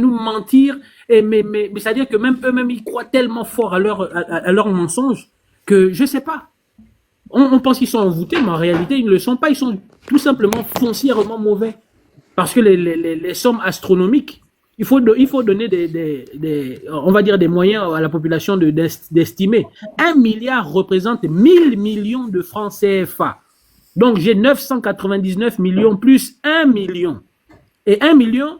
nous mentir, mais c'est-à-dire que même eux-mêmes, ils croient tellement fort à leur mensonge que je sais pas. On pense qu'ils sont envoûtés, mais en réalité, ils ne le sont pas. Ils sont tout simplement foncièrement mauvais. Parce que les sommes astronomiques, il faut donner on va dire des moyens à la population d'estimer. 1 milliard représente 1000 millions de francs CFA. Donc j'ai 999 millions plus 1 million. Et 1 million,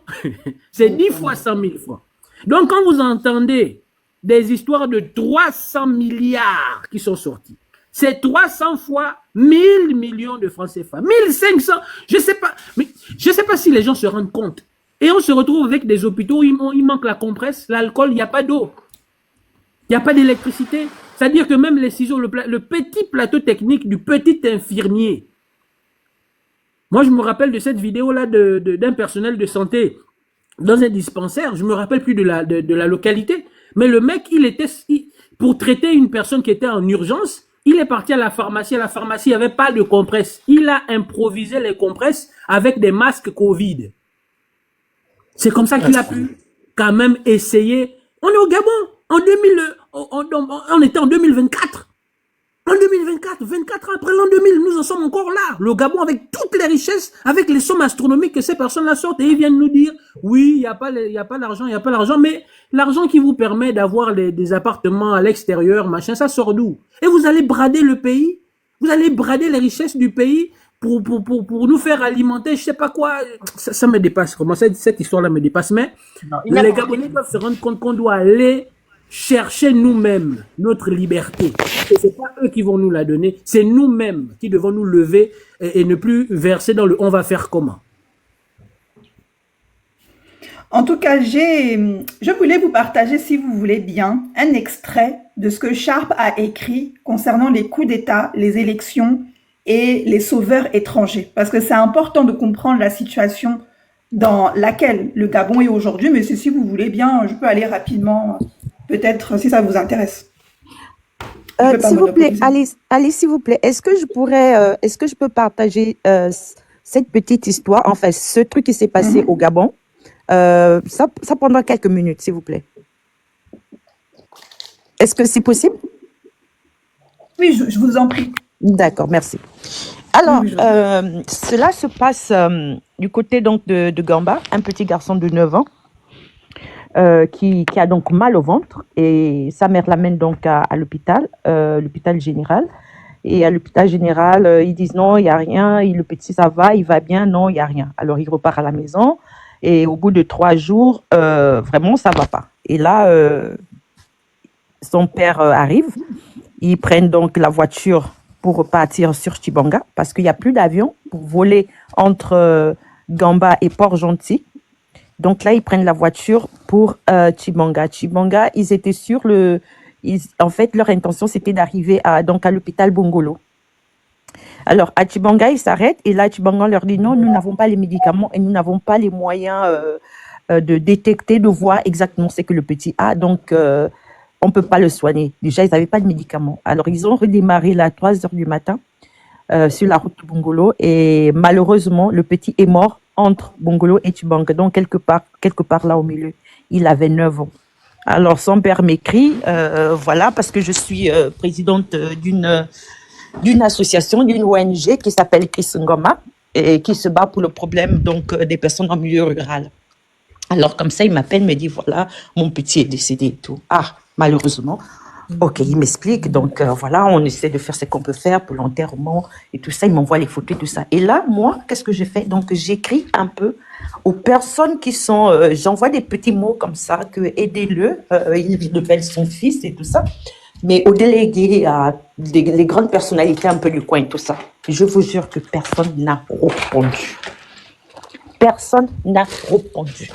c'est 10 fois 100 000 francs. Donc quand vous entendez des histoires de 300 milliards qui sont sorties, c'est 300 fois 1000 millions de francs CFA. 1500, je ne sais pas. Mais je ne sais pas si les gens se rendent compte. Et on se retrouve avec des hôpitaux où il manque la compresse, l'alcool, il n'y a pas d'eau. Il n'y a pas d'électricité. C'est-à-dire que même les ciseaux, le petit plateau technique du petit infirmier. Moi, je me rappelle de cette vidéo-là d'un personnel de santé dans un dispensaire. Je ne me rappelle plus de la localité. Mais le mec, pour traiter une personne qui était en urgence, il est parti à la pharmacie. À la pharmacie, il n'y avait pas de compresse. Il a improvisé les compresses avec des masques Covid. C'est comme ça qu'il a pu quand même essayer. On est au Gabon. On était en 2024. En 2024, 24 ans après l'an 2000, nous en sommes encore là. Le Gabon avec toutes les richesses, avec les sommes astronomiques que ces personnes-là sortent. Et ils viennent nous dire, oui, il n'y a pas l'argent, il n'y a pas l'argent. Mais l'argent qui vous permet d'avoir des appartements à l'extérieur, machin, ça sort d'où? Et vous allez brader le pays. Vous allez brader les richesses du pays pour nous faire alimenter, je sais pas quoi. Ça me dépasse. Comment cette histoire-là me dépasse. Mais les Gabonais doivent se rendre compte qu'on doit aller chercher nous-mêmes notre liberté. Et c'est pas eux qui vont nous la donner, c'est nous-mêmes qui devons nous lever et ne plus verser dans le on va faire comment. En tout cas, je voulais vous partager, si vous voulez bien, un extrait de ce que Sharp a écrit concernant les coups d'État, les élections et les sauveurs étrangers. Parce que c'est important de comprendre la situation dans laquelle le Gabon est aujourd'hui. Mais si vous voulez bien, je peux aller rapidement, peut-être, si ça vous intéresse. S'il vous plaît, allez, s'il vous plaît, est-ce que je peux partager cette petite histoire, enfin, ce truc qui s'est passé au Gabon? Ça prendra quelques minutes, s'il vous plaît. Est-ce que c'est possible? Oui, je vous en prie. D'accord, merci. Alors, cela se passe du côté donc de Gamba, un petit garçon de 9 ans qui a donc mal au ventre et sa mère l'amène donc à l'hôpital général. Et à l'hôpital général, ils disent non, il n'y a rien, le petit ça va, il va bien, non, il n'y a rien. Alors, il repart à la maison et au bout de 3 jours, vraiment, ça ne va pas. Et là, son père arrive, ils prennent donc la voiture pour repartir sur Tchibanga parce qu'il n'y a plus d'avion pour voler entre Gamba et Port-Gentil. Donc là, ils prennent la voiture pour Tchibanga. Tchibanga, ils étaient sur en fait, leur intention, c'était d'arriver à l'hôpital Bongolo. Alors, à Tchibanga, ils s'arrêtent et là, Tchibanga leur dit non, nous n'avons pas les médicaments et nous n'avons pas les moyens de détecter, de voir exactement ce que le petit a. Donc, on ne peut pas le soigner. Déjà, ils n'avaient pas de médicaments. Alors, ils ont redémarré là à 3 heures du matin sur la route de Bongolo et malheureusement, le petit est mort entre Bongolo et Tchibanga, donc quelque part là au milieu. Il avait 9 ans. Alors, son père m'écrit, voilà, parce que je suis présidente d'une association, d'une ONG qui s'appelle Chris Ngoma et qui se bat pour le problème donc des personnes en milieu rural. Alors, comme ça, il m'appelle, me dit, voilà, mon petit est décédé et tout. Ah, malheureusement. Ok, il m'explique. Donc, voilà, on essaie de faire ce qu'on peut faire pour l'enterrement et tout ça. Il m'envoie les photos et tout ça. Et là, moi, qu'est-ce que j'ai fait? Donc, j'écris un peu aux personnes qui sont... j'envoie des petits mots comme ça, que aidez-le. Il appelle son fils et tout ça. Mais aux délégués, à les grandes personnalités un peu du coin et tout ça. Je vous jure que personne n'a répondu. Personne n'a répondu.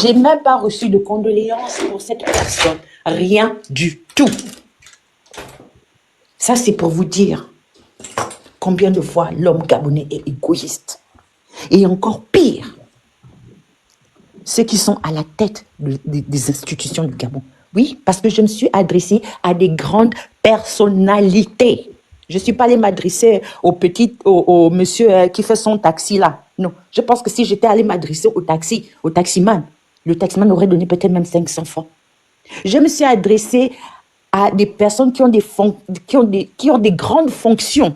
J'ai même pas reçu de condoléances pour cette personne. Rien du tout. Ça, c'est pour vous dire combien de fois l'homme gabonais est égoïste. Et encore pire, ceux qui sont à la tête des institutions du Gabon. Oui, parce que je me suis adressée à des grandes personnalités. Je ne suis pas allée m'adresser au monsieur qui fait son taxi là. Non, je pense que si j'étais allée m'adresser au taximan, le taximan aurait donné peut-être même 500 francs. Je me suis adressée à des personnes qui ont des grandes fonctions.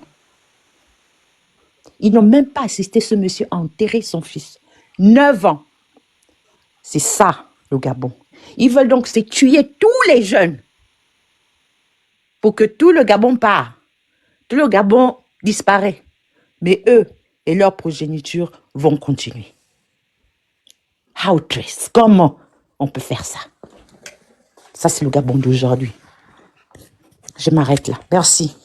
Ils n'ont même pas assisté ce monsieur à enterrer son fils. 9 ans. C'est ça, le Gabon. Ils veulent donc se tuer tous les jeunes pour que tout le Gabon part. Tout le Gabon disparaît. Mais eux et leur progéniture vont continuer. How trace? Comment on peut faire ça? Ça, c'est le Gabon d'aujourd'hui. Je m'arrête là. Merci.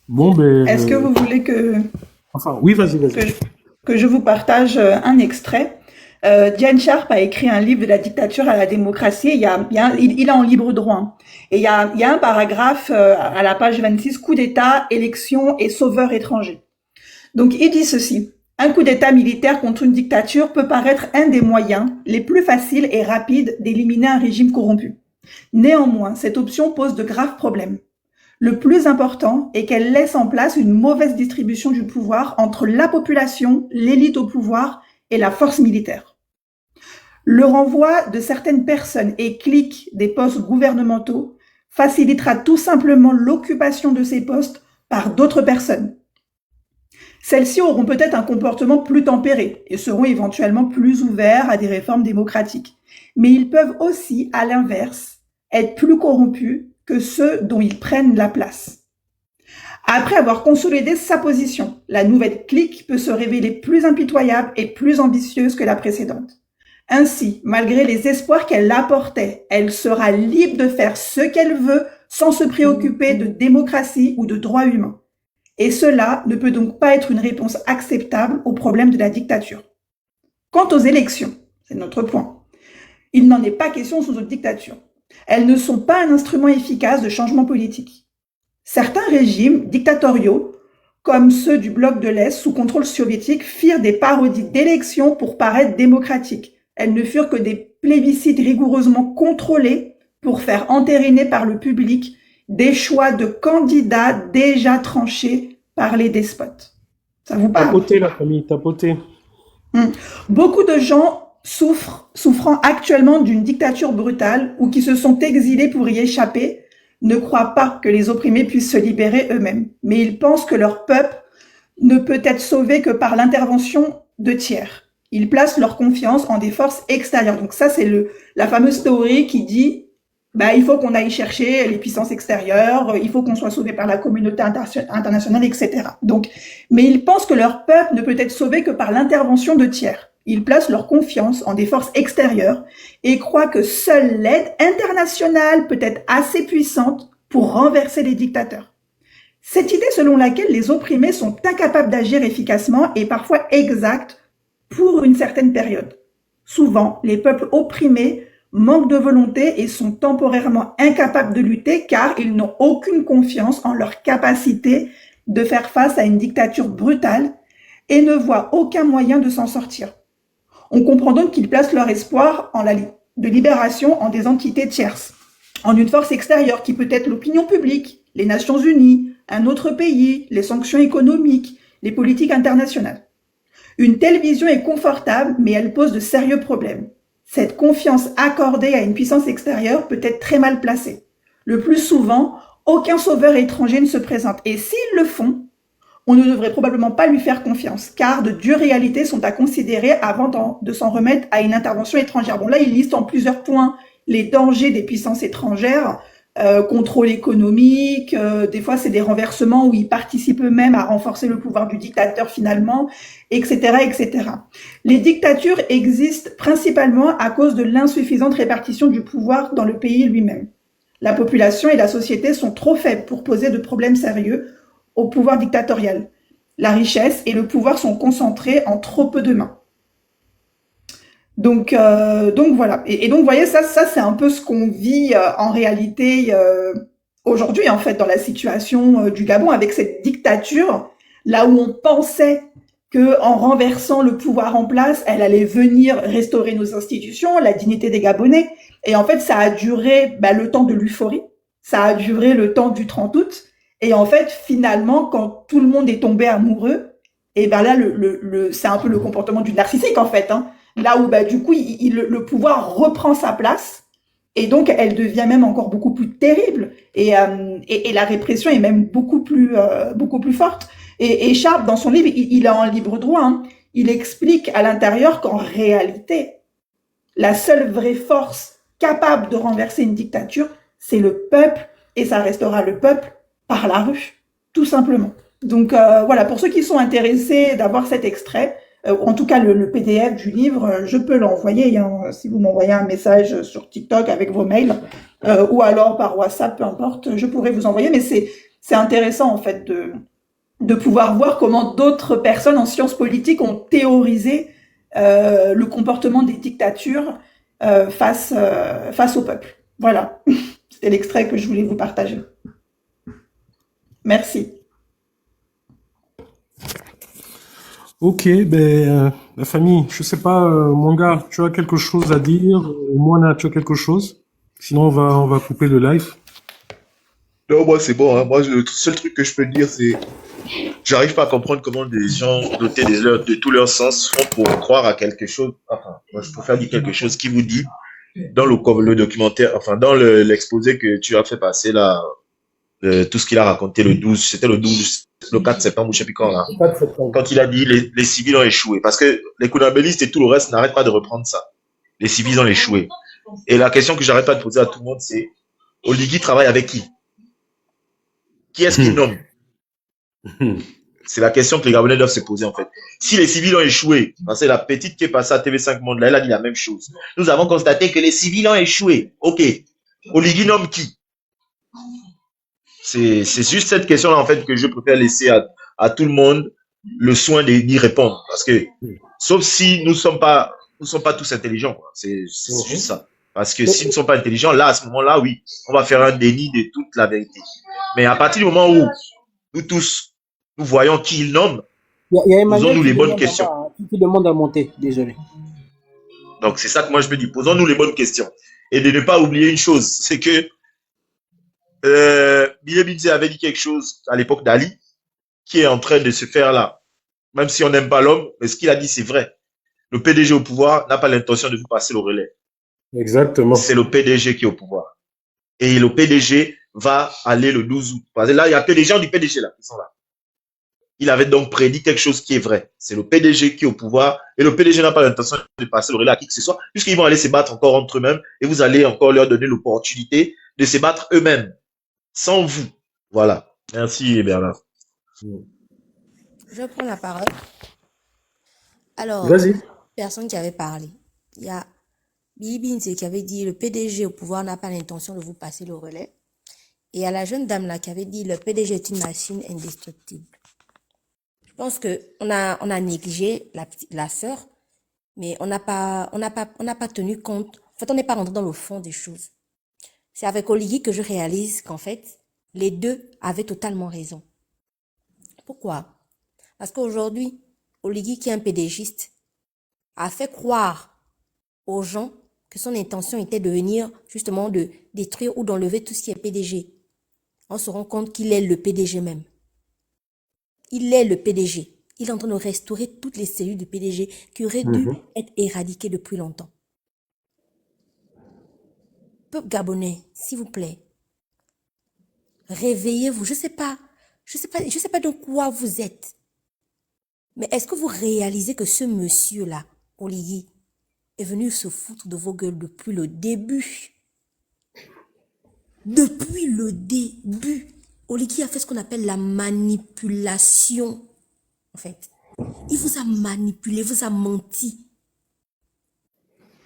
Bon, ben. Est-ce que vous voulez que, Enfin, oui, vas-y, que, vas-y. je, que je vous partage un extrait? Diane Sharp a écrit un livre de la dictature à la démocratie. Il est en libre droit, hein. Et il y a un paragraphe à la page 26, coup d'État, élection et sauveur étranger. Donc il dit ceci: un coup d'État militaire contre une dictature peut paraître un des moyens les plus faciles et rapides d'éliminer un régime corrompu. Néanmoins, cette option pose de graves problèmes. Le plus important est qu'elle laisse en place une mauvaise distribution du pouvoir entre la population, l'élite au pouvoir et la force militaire. Le renvoi de certaines personnes et cliques des postes gouvernementaux facilitera tout simplement l'occupation de ces postes par d'autres personnes. Celles-ci auront peut-être un comportement plus tempéré et seront éventuellement plus ouverts à des réformes démocratiques. Mais ils peuvent aussi, à l'inverse, être plus corrompus que ceux dont ils prennent la place. Après avoir consolidé sa position, la nouvelle clique peut se révéler plus impitoyable et plus ambitieuse que la précédente. Ainsi, malgré les espoirs qu'elle apportait, elle sera libre de faire ce qu'elle veut sans se préoccuper de démocratie ou de droits humains. Et cela ne peut donc pas être une réponse acceptable au problème de la dictature. Quant aux élections, c'est notre point, il n'en est pas question sous une dictature. Elles ne sont pas un instrument efficace de changement politique. Certains régimes dictatoriaux, comme ceux du bloc de l'Est sous contrôle soviétique, firent des parodies d'élections pour paraître démocratiques. Elles ne furent que des plébiscites rigoureusement contrôlés pour faire entériner par le public des choix de candidats déjà tranchés par les despotes. Ça vous parle? Tapoter, la famille, tapoter. Beaucoup de gens souffrant actuellement d'une dictature brutale ou qui se sont exilés pour y échapper ne croient pas que les opprimés puissent se libérer eux-mêmes, mais ils pensent que leur peuple ne peut être sauvé que par l'intervention de tiers. Ils placent leur confiance en des forces extérieures. Donc ça, c'est la fameuse théorie qui dit il faut qu'on aille chercher les puissances extérieures, il faut qu'on soit sauvé par la communauté internationale, etc. Donc, mais ils pensent que leur peuple ne peut être sauvé que par l'intervention de tiers. Ils placent leur confiance en des forces extérieures et croient que seule l'aide internationale peut être assez puissante pour renverser les dictateurs. Cette idée selon laquelle les opprimés sont incapables d'agir efficacement est parfois exacte pour une certaine période. Souvent, les peuples opprimés manquent de volonté et sont temporairement incapables de lutter car ils n'ont aucune confiance en leur capacité de faire face à une dictature brutale et ne voient aucun moyen de s'en sortir. On comprend donc qu'ils placent leur espoir de libération en des entités tierces, en une force extérieure qui peut être l'opinion publique, les Nations Unies, un autre pays, les sanctions économiques, les politiques internationales. Une telle vision est confortable, mais elle pose de sérieux problèmes. Cette confiance accordée à une puissance extérieure peut être très mal placée. Le plus souvent, aucun sauveur étranger ne se présente. Et s'ils le font, on ne devrait probablement pas lui faire confiance, car de dures réalités sont à considérer avant de s'en remettre à une intervention étrangère. Bon, là, il liste en plusieurs points les dangers des puissances étrangères, contrôle économique, des fois c'est des renversements où ils participent eux-mêmes à renforcer le pouvoir du dictateur finalement, etc., etc. Les dictatures existent principalement à cause de l'insuffisante répartition du pouvoir dans le pays lui-même. La population et la société sont trop faibles pour poser de problèmes sérieux au pouvoir dictatorial. La richesse et le pouvoir sont concentrés en trop peu de mains. Donc voilà. Et donc, vous voyez, ça c'est un peu ce qu'on vit en réalité aujourd'hui, en fait, dans la situation du Gabon, avec cette dictature, là où on pensait que en renversant le pouvoir en place, elle allait venir restaurer nos institutions, la dignité des Gabonais. Et en fait, ça a duré le temps de l'euphorie, ça a duré le temps du 30 août. Et en fait, finalement, quand tout le monde est tombé amoureux, et ben là, c'est un peu le comportement du narcissique en fait. Hein. Là où du coup, le pouvoir reprend sa place. Et donc, elle devient même encore beaucoup plus terrible. Et la répression est même beaucoup plus forte. Et Sharp, dans son livre, il est en libre droit. Hein, il explique à l'intérieur qu'en réalité, la seule vraie force capable de renverser une dictature, c'est le peuple. Et ça restera le peuple par la rue, tout simplement. Donc voilà, pour ceux qui sont intéressés d'avoir cet extrait, en tout cas le PDF du livre, je peux l'envoyer hein, si vous m'envoyez un message sur TikTok avec vos mails ou alors par WhatsApp, peu importe, je pourrais vous envoyer. Mais c'est intéressant en fait de pouvoir voir comment d'autres personnes en sciences politiques ont théorisé le comportement des dictatures face au peuple. Voilà, c'était l'extrait que je voulais vous partager. Merci. Ok, la famille, je sais pas, mon gars, tu as quelque chose à dire? Moana, tu as quelque chose? Sinon, on va couper le live. Non, moi c'est bon, hein. Moi, le seul truc que je peux dire, c'est j'arrive pas à comprendre comment des gens dotés de tous leurs sens font pour croire à quelque chose. Enfin, moi, je préfère dire quelque chose qui vous dit dans le documentaire, enfin, dans l'exposé que tu as fait passer là, tout ce qu'il a raconté le 12, c'était le 4 septembre, ou je sais plus quand, là. 4 septembre. Quand il a dit les civils ont échoué. Parce que les kounabélistes et tout le reste n'arrêtent pas de reprendre ça. Les civils ont échoué. Et la question que j'arrête pas de poser à tout le monde, c'est Oligui travaille avec qui? Qui est-ce qu'il nomme? C'est la question que les Gabonais doivent se poser en fait. Si les civils ont échoué, parce que la petite qui est passée à TV5 Monde, là, elle a dit la même chose. Nous avons constaté que les civils ont échoué. Ok. Oligui nomme qui? C'est juste cette question-là en fait que je préfère laisser à tout le monde le soin d'y répondre. Parce que, sauf si nous ne sommes pas tous intelligents, quoi. C'est juste ça. Parce que s'ils ne sont pas intelligents, là, à ce moment-là, oui, on va faire un déni de toute la vérité. Mais à partir du moment où nous tous, nous voyons qui il nomme, Il y a Emmanuel posons-nous les bonnes demande questions. qui demande à monter. Désolé. Donc, c'est ça que moi je me dis. Posons-nous les bonnes questions. Et de ne pas oublier une chose, c'est que Bilé Binze avait dit quelque chose à l'époque d'Ali, qui est en train de se faire là. Même si on n'aime pas l'homme, mais ce qu'il a dit, c'est vrai. Le PDG au pouvoir n'a pas l'intention de vous passer le relais. Exactement. C'est le PDG qui est au pouvoir. Et le PDG va aller le 12 août. Parce que là, il n'y a que des gens du PDG là qui sont là. Il avait donc prédit quelque chose qui est vrai. C'est le PDG qui est au pouvoir. Et le PDG n'a pas l'intention de passer le relais à qui que ce soit, puisqu'ils vont aller se battre encore entre eux-mêmes. Et vous allez encore leur donner l'opportunité de se battre eux-mêmes. Sans vous. Voilà. Merci, Bernard. Je prends la parole. Alors, Vas-y. personne qui avait parlé. Il y a Billy Binze qui avait dit le PDG au pouvoir n'a pas l'intention de vous passer le relais. Et il y a la jeune dame là qui avait dit le PDG est une machine indestructible. Je pense que on a négligé la sœur, mais on n'a pas tenu compte. En fait, on n'est pas rentré dans le fond des choses. C'est avec Oligui que je réalise qu'en fait, les deux avaient totalement raison. Pourquoi? Parce qu'aujourd'hui, Oligui, qui est un PDGiste, a fait croire aux gens que son intention était de venir justement de détruire ou d'enlever tout ce qui est PDG. On se rend compte qu'il est le PDG même. Il est le PDG. Il est en train de restaurer toutes les cellules du PDG qui auraient dû être éradiquées depuis longtemps. Peuple gabonais, s'il vous plaît, réveillez-vous. Je sais pas de quoi vous êtes. Mais est-ce que vous réalisez que ce monsieur-là, Oligui, est venu se foutre de vos gueules depuis le début? Depuis le début, Oligui a fait ce qu'on appelle la manipulation. En fait, il vous a manipulé, vous a menti.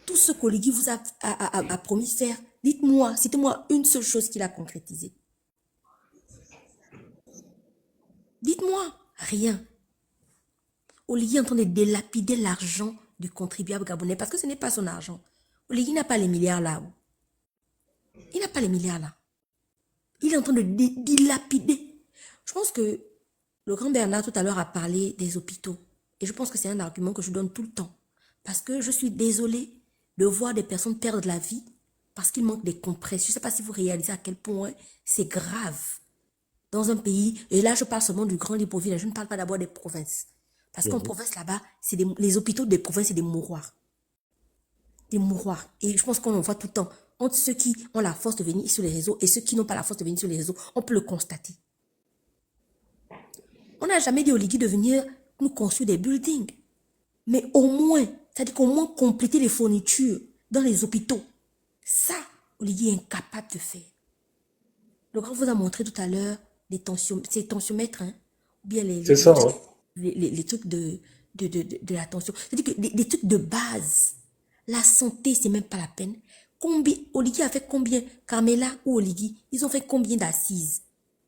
Tout ce qu'Oligui vous a promis faire, dites-moi, citez-moi une seule chose qu'il a concrétisée. Dites-moi, rien. Oligui est en train de délapider l'argent du contribuable gabonais parce que ce n'est pas son argent. Oligui n'a pas les milliards là. Il n'a pas les milliards là. Il est en train de dilapider. Je pense que le grand Bernard tout à l'heure a parlé des hôpitaux. Et je pense que c'est un argument que je donne tout le temps. Parce que je suis désolée de voir des personnes perdre la vie parce qu'il manque des compresses. Je ne sais pas si vous réalisez à quel point c'est grave. Dans un pays, et là je parle seulement du Grand Libreville, je ne parle pas d'abord des provinces. Parce qu'en province là-bas, les hôpitaux des provinces, c'est des mouroirs. Des mouroirs. Et je pense qu'on en voit tout le temps. Entre ceux qui ont la force de venir sur les réseaux et ceux qui n'ont pas la force de venir sur les réseaux, on peut le constater. On n'a jamais dit aux Ligui de venir nous construire des buildings. Mais au moins, c'est-à-dire qu'au moins compléter les fournitures dans les hôpitaux. Ça, Oligui est incapable de faire. Le grand vous a montré tout à l'heure ces tensiomètres, hein, ou bien C'est ça, hein. les trucs de la tension. C'est-à-dire que des trucs de base. La santé, c'est même pas la peine. Oligui a fait combien? Carmela ou Oligui, ils ont fait combien d'assises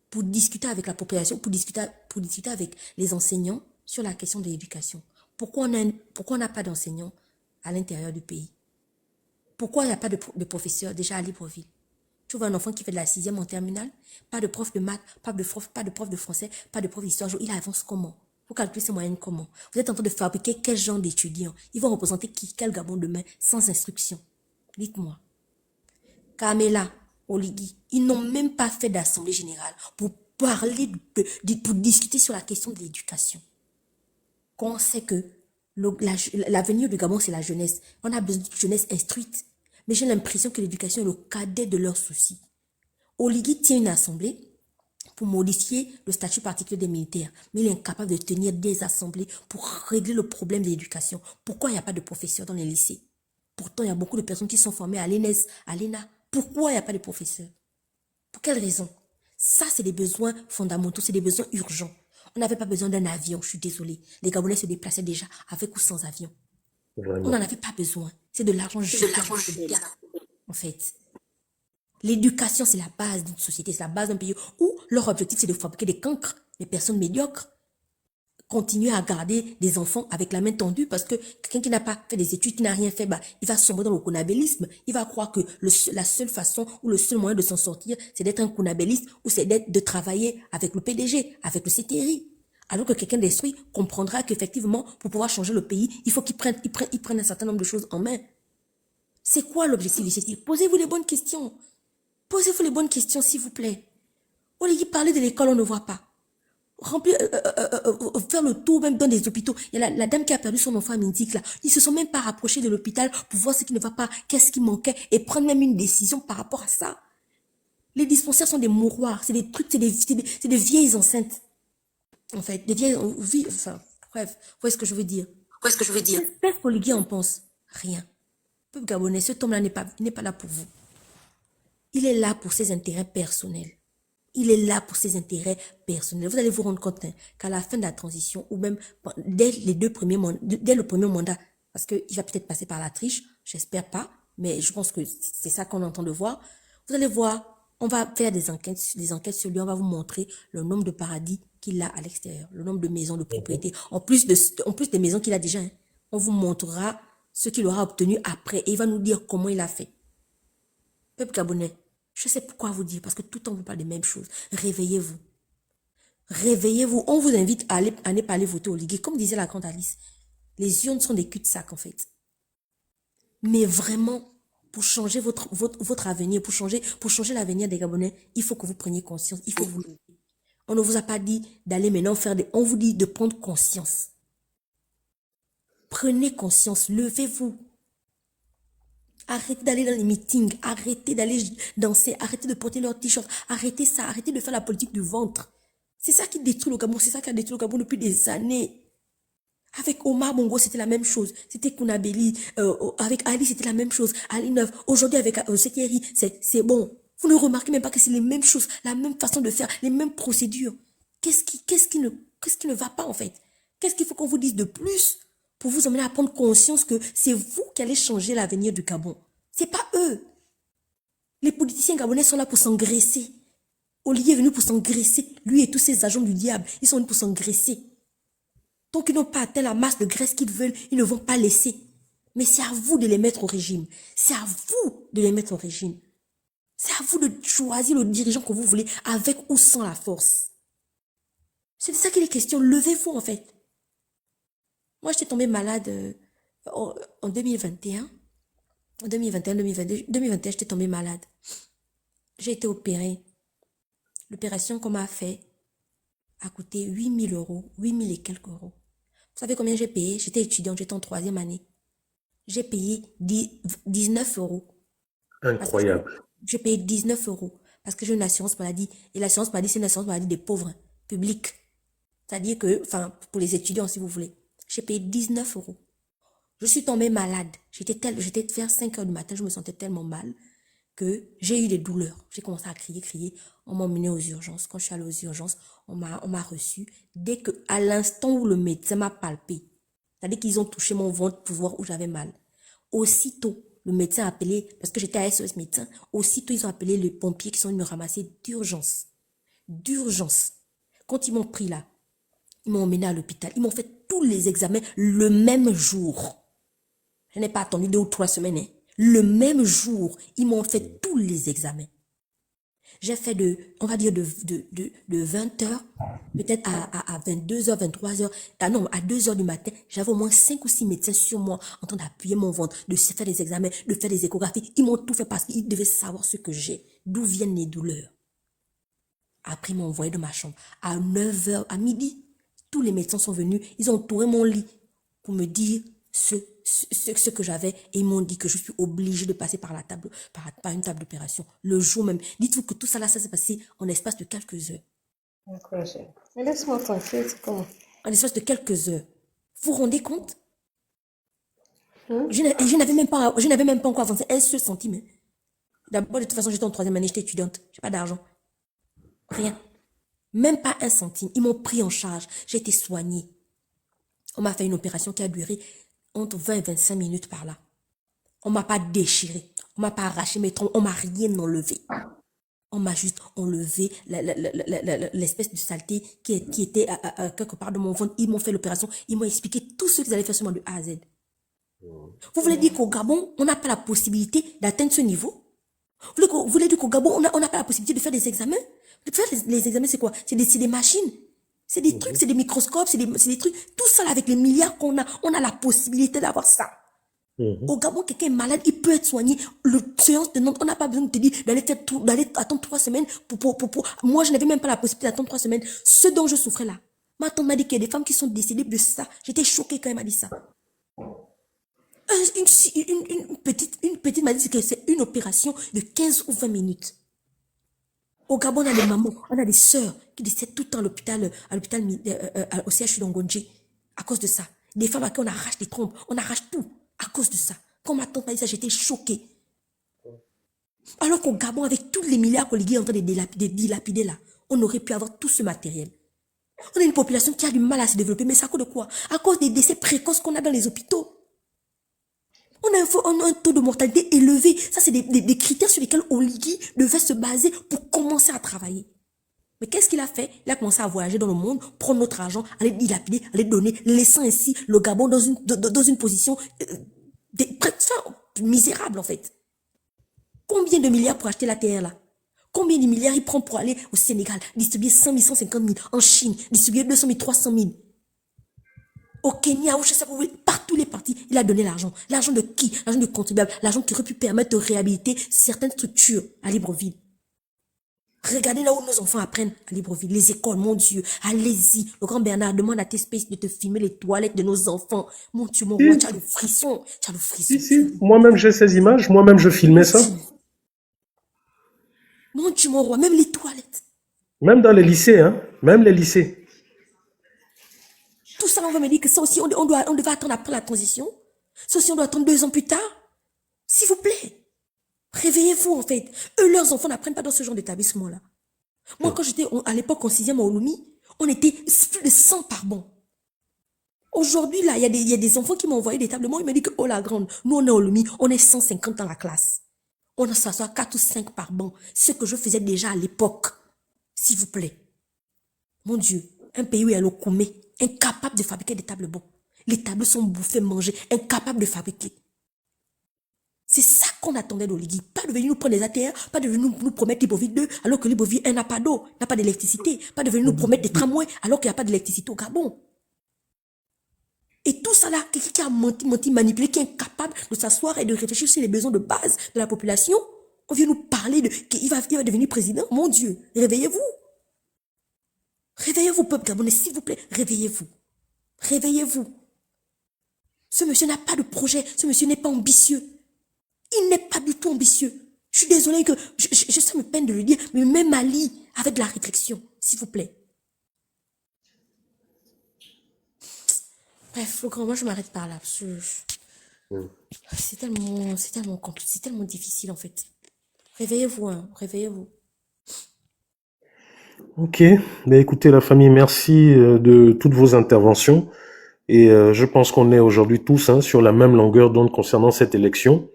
pour discuter avec la population, pour discuter avec les enseignants sur la question de l'éducation? Pourquoi on n'a pas d'enseignants à l'intérieur du pays? Pourquoi il n'y a pas de professeurs déjà à Libreville? Tu vois un enfant qui fait de la 6e en terminale, pas de prof de maths, pas de prof de français, pas de prof d'histoire, il avance comment? Vous calculez ses moyennes comment? Vous êtes en train de fabriquer quel genre d'étudiants? Ils vont représenter qui? Quel Gabon demain sans instruction? Dites-moi. Carmela, Oligui, ils n'ont même pas fait d'assemblée générale pour parler, pour discuter sur la question de l'éducation. Quand on sait que l'avenir du Gabon, c'est la jeunesse. On a besoin d'une jeunesse instruite. Mais j'ai l'impression que l'éducation est le cadet de leurs soucis. Oligui tient une assemblée pour modifier le statut particulier des militaires. Mais il est incapable de tenir des assemblées pour régler le problème de l'éducation. Pourquoi il n'y a pas de professeurs dans les lycées? Pourtant, il y a beaucoup de personnes qui sont formées à l'ENES, à l'ENA. Pourquoi il n'y a pas de professeurs? Pour quelle raison? Ça, c'est des besoins fondamentaux, c'est des besoins urgents. On n'avait pas besoin d'un avion, je suis désolée. Les Gabonais se déplaçaient déjà avec ou sans avion. Vraiment. On n'en avait pas besoin. C'est de l'argent jeté en fait. L'éducation, c'est la base d'une société, c'est la base d'un pays où leur objectif, c'est de fabriquer des cancres, des personnes médiocres. Continuer à garder des enfants avec la main tendue parce que quelqu'un qui n'a pas fait des études, qui n'a rien fait, il va sombrer dans le conabélisme. Il va croire que la seule façon ou le seul moyen de s'en sortir, c'est d'être un conabéliste ou c'est de travailler avec le PDG, avec le CTRI. Alors que quelqu'un d'instruit comprendra qu'effectivement, pour pouvoir changer le pays, il faut qu'il prenne un certain nombre de choses en main. C'est quoi l'objectif ici? Posez-vous les bonnes questions. Posez-vous les bonnes questions, s'il vous plaît. Oligui, parler de l'école, on ne voit pas. Faire le tour même dans des hôpitaux. Il y a la dame qui a perdu son enfant à Mindic, là. Ils se sont même pas rapprochés de l'hôpital pour voir ce qui ne va pas, qu'est-ce qui manquait et prendre même une décision par rapport à ça. Les dispensaires sont des mouroirs, c'est des trucs, c'est des vieilles enceintes. En fait, des vieilles, enfin, bref, vous voyez ce que je veux dire. Qu'est-ce qu'Oligui en pense? Rien. Peuple gabonais, ce homme-là n'est pas là pour vous. Il est là pour ses intérêts personnels. Il est là pour ses intérêts personnels. Vous allez vous rendre compte qu'à la fin de la transition, ou même dès le premier mandat, parce qu'il va peut-être passer par la triche, j'espère pas, mais je pense que c'est ça qu'on entend de voir. Vous allez voir, on va faire des enquêtes sur lui, on va vous montrer le nombre de paradis qu'il a à l'extérieur, le nombre de maisons de propriété, en plus des maisons qu'il a déjà. On vous montrera ce qu'il aura obtenu après et il va nous dire comment il a fait. Peuple gabonais, je sais pourquoi vous dire, parce que tout le temps vous parlez des mêmes choses. Réveillez-vous. Réveillez-vous. On vous invite à ne pas aller voter au Ligue. Comme disait la grande Alice, les urnes sont des cul-de-sac en fait. Mais vraiment, pour changer votre avenir, pour changer l'avenir des Gabonais, il faut que vous preniez conscience. Il faut vous lever. On ne vous a pas dit d'aller maintenant on vous dit de prendre conscience. Prenez conscience, levez-vous. Arrêtez d'aller dans les meetings, arrêtez d'aller danser, arrêtez de porter leur t-shirt, arrêtez ça, arrêtez de faire la politique du ventre. C'est ça qui détruit le Gabon, c'est ça qui a détruit le Gabon depuis des années. Avec Omar Bongo, c'était la même chose. C'était Kounabeli, avec Ali, c'était la même chose. Ali Neuf, aujourd'hui avec CTRI, c'est bon. Vous ne remarquez même pas que c'est les mêmes choses, la même façon de faire, les mêmes procédures. Qu'est-ce qui ne va pas en fait? Qu'est-ce qu'il faut qu'on vous dise de plus pour vous emmener à prendre conscience que c'est vous qui allez changer l'avenir du Gabon? C'est pas eux. Les politiciens gabonais sont là pour s'engraisser. Oligui est venu pour s'engraisser. Lui et tous ces agents du diable, ils sont venus pour s'engraisser. Tant qu'ils n'ont pas atteint la masse de graisse qu'ils veulent, ils ne vont pas laisser. Mais c'est à vous de les mettre au régime. C'est à vous de les mettre au régime. C'est à vous de choisir le dirigeant que vous voulez, avec ou sans la force. C'est de ça qu'il est question. Levez-vous en fait. Moi, j'étais tombée malade en 2021. En 2021, 2022, 2021, j'étais tombée malade. J'ai été opérée. L'opération qu'on m'a fait a coûté 8 000 euros, 8 000 et quelques euros. Vous savez combien j'ai payé? J'étais étudiante, j'étais en 3e année. J'ai payé 19 euros. Incroyable. J'ai payé 19 euros parce que j'ai une assurance maladie. Et l'assurance maladie, c'est une assurance maladie des pauvres, publics. C'est-à-dire que, enfin, pour les étudiants, si vous voulez. J'ai payé 19 euros. Je suis tombée malade. J'étais vers 5 heures du matin, je me sentais tellement mal que j'ai eu des douleurs. J'ai commencé à crier. On m'a emmené aux urgences. Quand je suis allée aux urgences, on m'a reçu. Dès que, à l'instant où le médecin m'a palpé, c'est-à-dire qu'ils ont touché mon ventre pour voir où j'avais mal. Aussitôt, le médecin a appelé, parce que j'étais à SOS médecin, aussitôt ils ont appelé les pompiers qui sont venus me ramasser d'urgence. D'urgence. Quand ils m'ont pris là, ils m'ont emmené à l'hôpital. Ils m'ont fait tous les examens le même jour. Je n'ai pas attendu 2 ou 3 semaines. Hein. Le même jour, ils m'ont fait tous les examens. J'ai fait on va dire de 20h, peut-être à 22h, 23h, à 2h du matin, j'avais au moins 5 ou 6 médecins sur moi en train d'appuyer mon ventre, de faire des examens, de faire des échographies. Ils m'ont tout fait parce qu'ils devaient savoir ce que j'ai, d'où viennent les douleurs. Après, ils m'ont envoyé de ma chambre. À 9h, à midi, tous les médecins sont venus, ils ont entouré mon lit pour me dire ce que j'avais et ils m'ont dit que je suis obligée de passer par une table d'opération. Le jour même. Dites-vous que tout ça là, ça s'est passé en l'espace de quelques heures. D'accord, chérie. Mais laisse-moi tranquille, c'est comment? En l'espace de quelques heures. Vous vous rendez compte? Hein? Je n'avais même pas encore avancé un seul centime. Hein. D'abord, de toute façon, j'étais en 3e année, j'étais étudiante. J'ai pas d'argent. Rien. Même pas un centime. Ils m'ont pris en charge. J'ai été soignée. On m'a fait une opération qui a duré entre 20 et 25 minutes par là. On m'a pas déchiré. On m'a pas arraché mes troncs. On m'a rien enlevé. On m'a juste enlevé l'espèce de saleté qui était quelque part de mon ventre. Ils m'ont fait l'opération. Ils m'ont expliqué tout ce qu'ils allaient faire sur moi de A à Z. Vous voulez dire qu'au Gabon, on n'a pas la possibilité d'atteindre ce niveau? Vous voulez dire qu'au Gabon, on n'a pas la possibilité de faire des examens? De faire les examens, c'est quoi? C'est des machines. C'est des trucs, c'est des microscopes, c'est des trucs. Tout ça, là, avec les milliards qu'on a, on a la possibilité d'avoir ça. Au Gabon, quelqu'un est malade, il peut être soigné. Le séance de Nantes, on n'a pas besoin de te dire d'aller attendre 3 semaines Moi, je n'avais même pas la possibilité d'attendre 3 semaines. Ce dont je souffrais là. Ma tante m'a dit qu'il y a des femmes qui sont décédées de ça. J'étais choquée quand elle m'a dit ça. Une petite m'a dit que c'est une opération de 15 ou 20 minutes. Au Gabon, on a des mamans, on a des sœurs qui décèdent tout le temps au CHU d'Ongonji à cause de ça. Des femmes à qui on arrache les trompes, on arrache tout à cause de ça. Quand ma tante m'a dit ça, j'étais choquée. Alors qu'au Gabon, avec tous les milliards qu'Oligui est en train de dilapider là, on aurait pu avoir tout ce matériel. On a une population qui a du mal à se développer, mais c'est à cause de quoi? À cause des décès précoces qu'on a dans les hôpitaux. On a un taux de mortalité élevé. Ça, c'est des critères sur lesquels Oligui devait se baser pour commencer à travailler. Mais qu'est-ce qu'il a fait? Il a commencé à voyager dans le monde, prendre notre argent, aller dilapider, aller donner, laissant ainsi le Gabon dans une position misérable, en fait. Combien de milliards pour acheter la terre, là? Combien de milliards il prend pour aller au Sénégal, distribuer 100 000, 150 000, en Chine, distribuer 200 000, 300 000? Au Kenya, où je sais pas, partout les partis, il a donné l'argent. L'argent de qui? L'argent du contribuable. L'argent qui aurait pu permettre de réhabiliter certaines structures à Libreville. Regardez là où nos enfants apprennent à Libreville. Les écoles, mon Dieu. Allez-y. Le grand Bernard demande à tes space de te filmer les toilettes de nos enfants. Mon Dieu, mon roi, tu as le frisson. Tu as le frisson. Si. Moi-même, j'ai ces images. Moi-même, je filmais ça. Mon Dieu, mon roi. Même les toilettes. Même dans les lycées, hein. Même les lycées. Tout ça, on va me dire que ça aussi, on devait attendre après la transition. Ça aussi, on doit attendre 2 ans plus tard. S'il vous plaît. Réveillez-vous, en fait. Eux, leurs enfants n'apprennent pas dans ce genre d'établissement-là. Moi, quand j'étais à l'époque en 6e à Olumi, on était plus de 100 par banc. Aujourd'hui, là, il y a des enfants qui m'ont envoyé des tablements. Ils me disent que, oh la grande, nous, on est à Olumi, on est 150 dans la classe. On s'assoit 4 ou 5 par banc. Ce que je faisais déjà à l'époque. S'il vous plaît. Mon Dieu, un pays où il y a le Koumé, incapable de fabriquer des tables bancs. Les tables sont bouffées, mangées, incapables de fabriquer. C'est ça qu'on attendait d'Oligui. Pas de venir nous prendre des ATR, pas de venir nous promettre Libreville 2, alors que Libreville 1 n'a pas d'eau, n'a pas d'électricité. Pas de venir nous promettre des tramways, alors qu'il n'y a pas d'électricité au Gabon. Et tout ça là, quelqu'un qui a menti, manipulé, qui est incapable de s'asseoir et de réfléchir sur les besoins de base de la population, on vient nous parler qu'il va devenir président. Mon Dieu, réveillez-vous. Réveillez-vous, peuple gabonais, s'il vous plaît, réveillez-vous. Réveillez-vous. Ce monsieur n'a pas de projet, ce monsieur n'est pas ambitieux. Il n'est pas du tout ambitieux. Je suis désolée que, ça me peine de le dire, mais même Ali, avec de la réflexion, s'il vous plaît. Bref, le grand, moi je m'arrête par là, parce que c'est tellement compliqué, c'est tellement difficile en fait. Réveillez-vous, hein, réveillez-vous. Ok, ben écoutez la famille, merci de toutes vos interventions et je pense qu'on est aujourd'hui tous sur la même longueur d'onde concernant cette élection.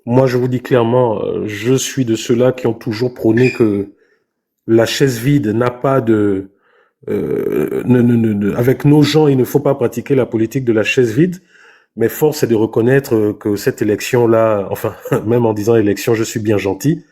Moi, je vous dis clairement, je suis de ceux-là qui ont toujours prôné que la chaise vide n'a pas de... avec nos gens, il ne faut pas pratiquer la politique de la chaise vide, mais force est de reconnaître que cette élection-là, enfin, même en disant élection, je suis bien gentil,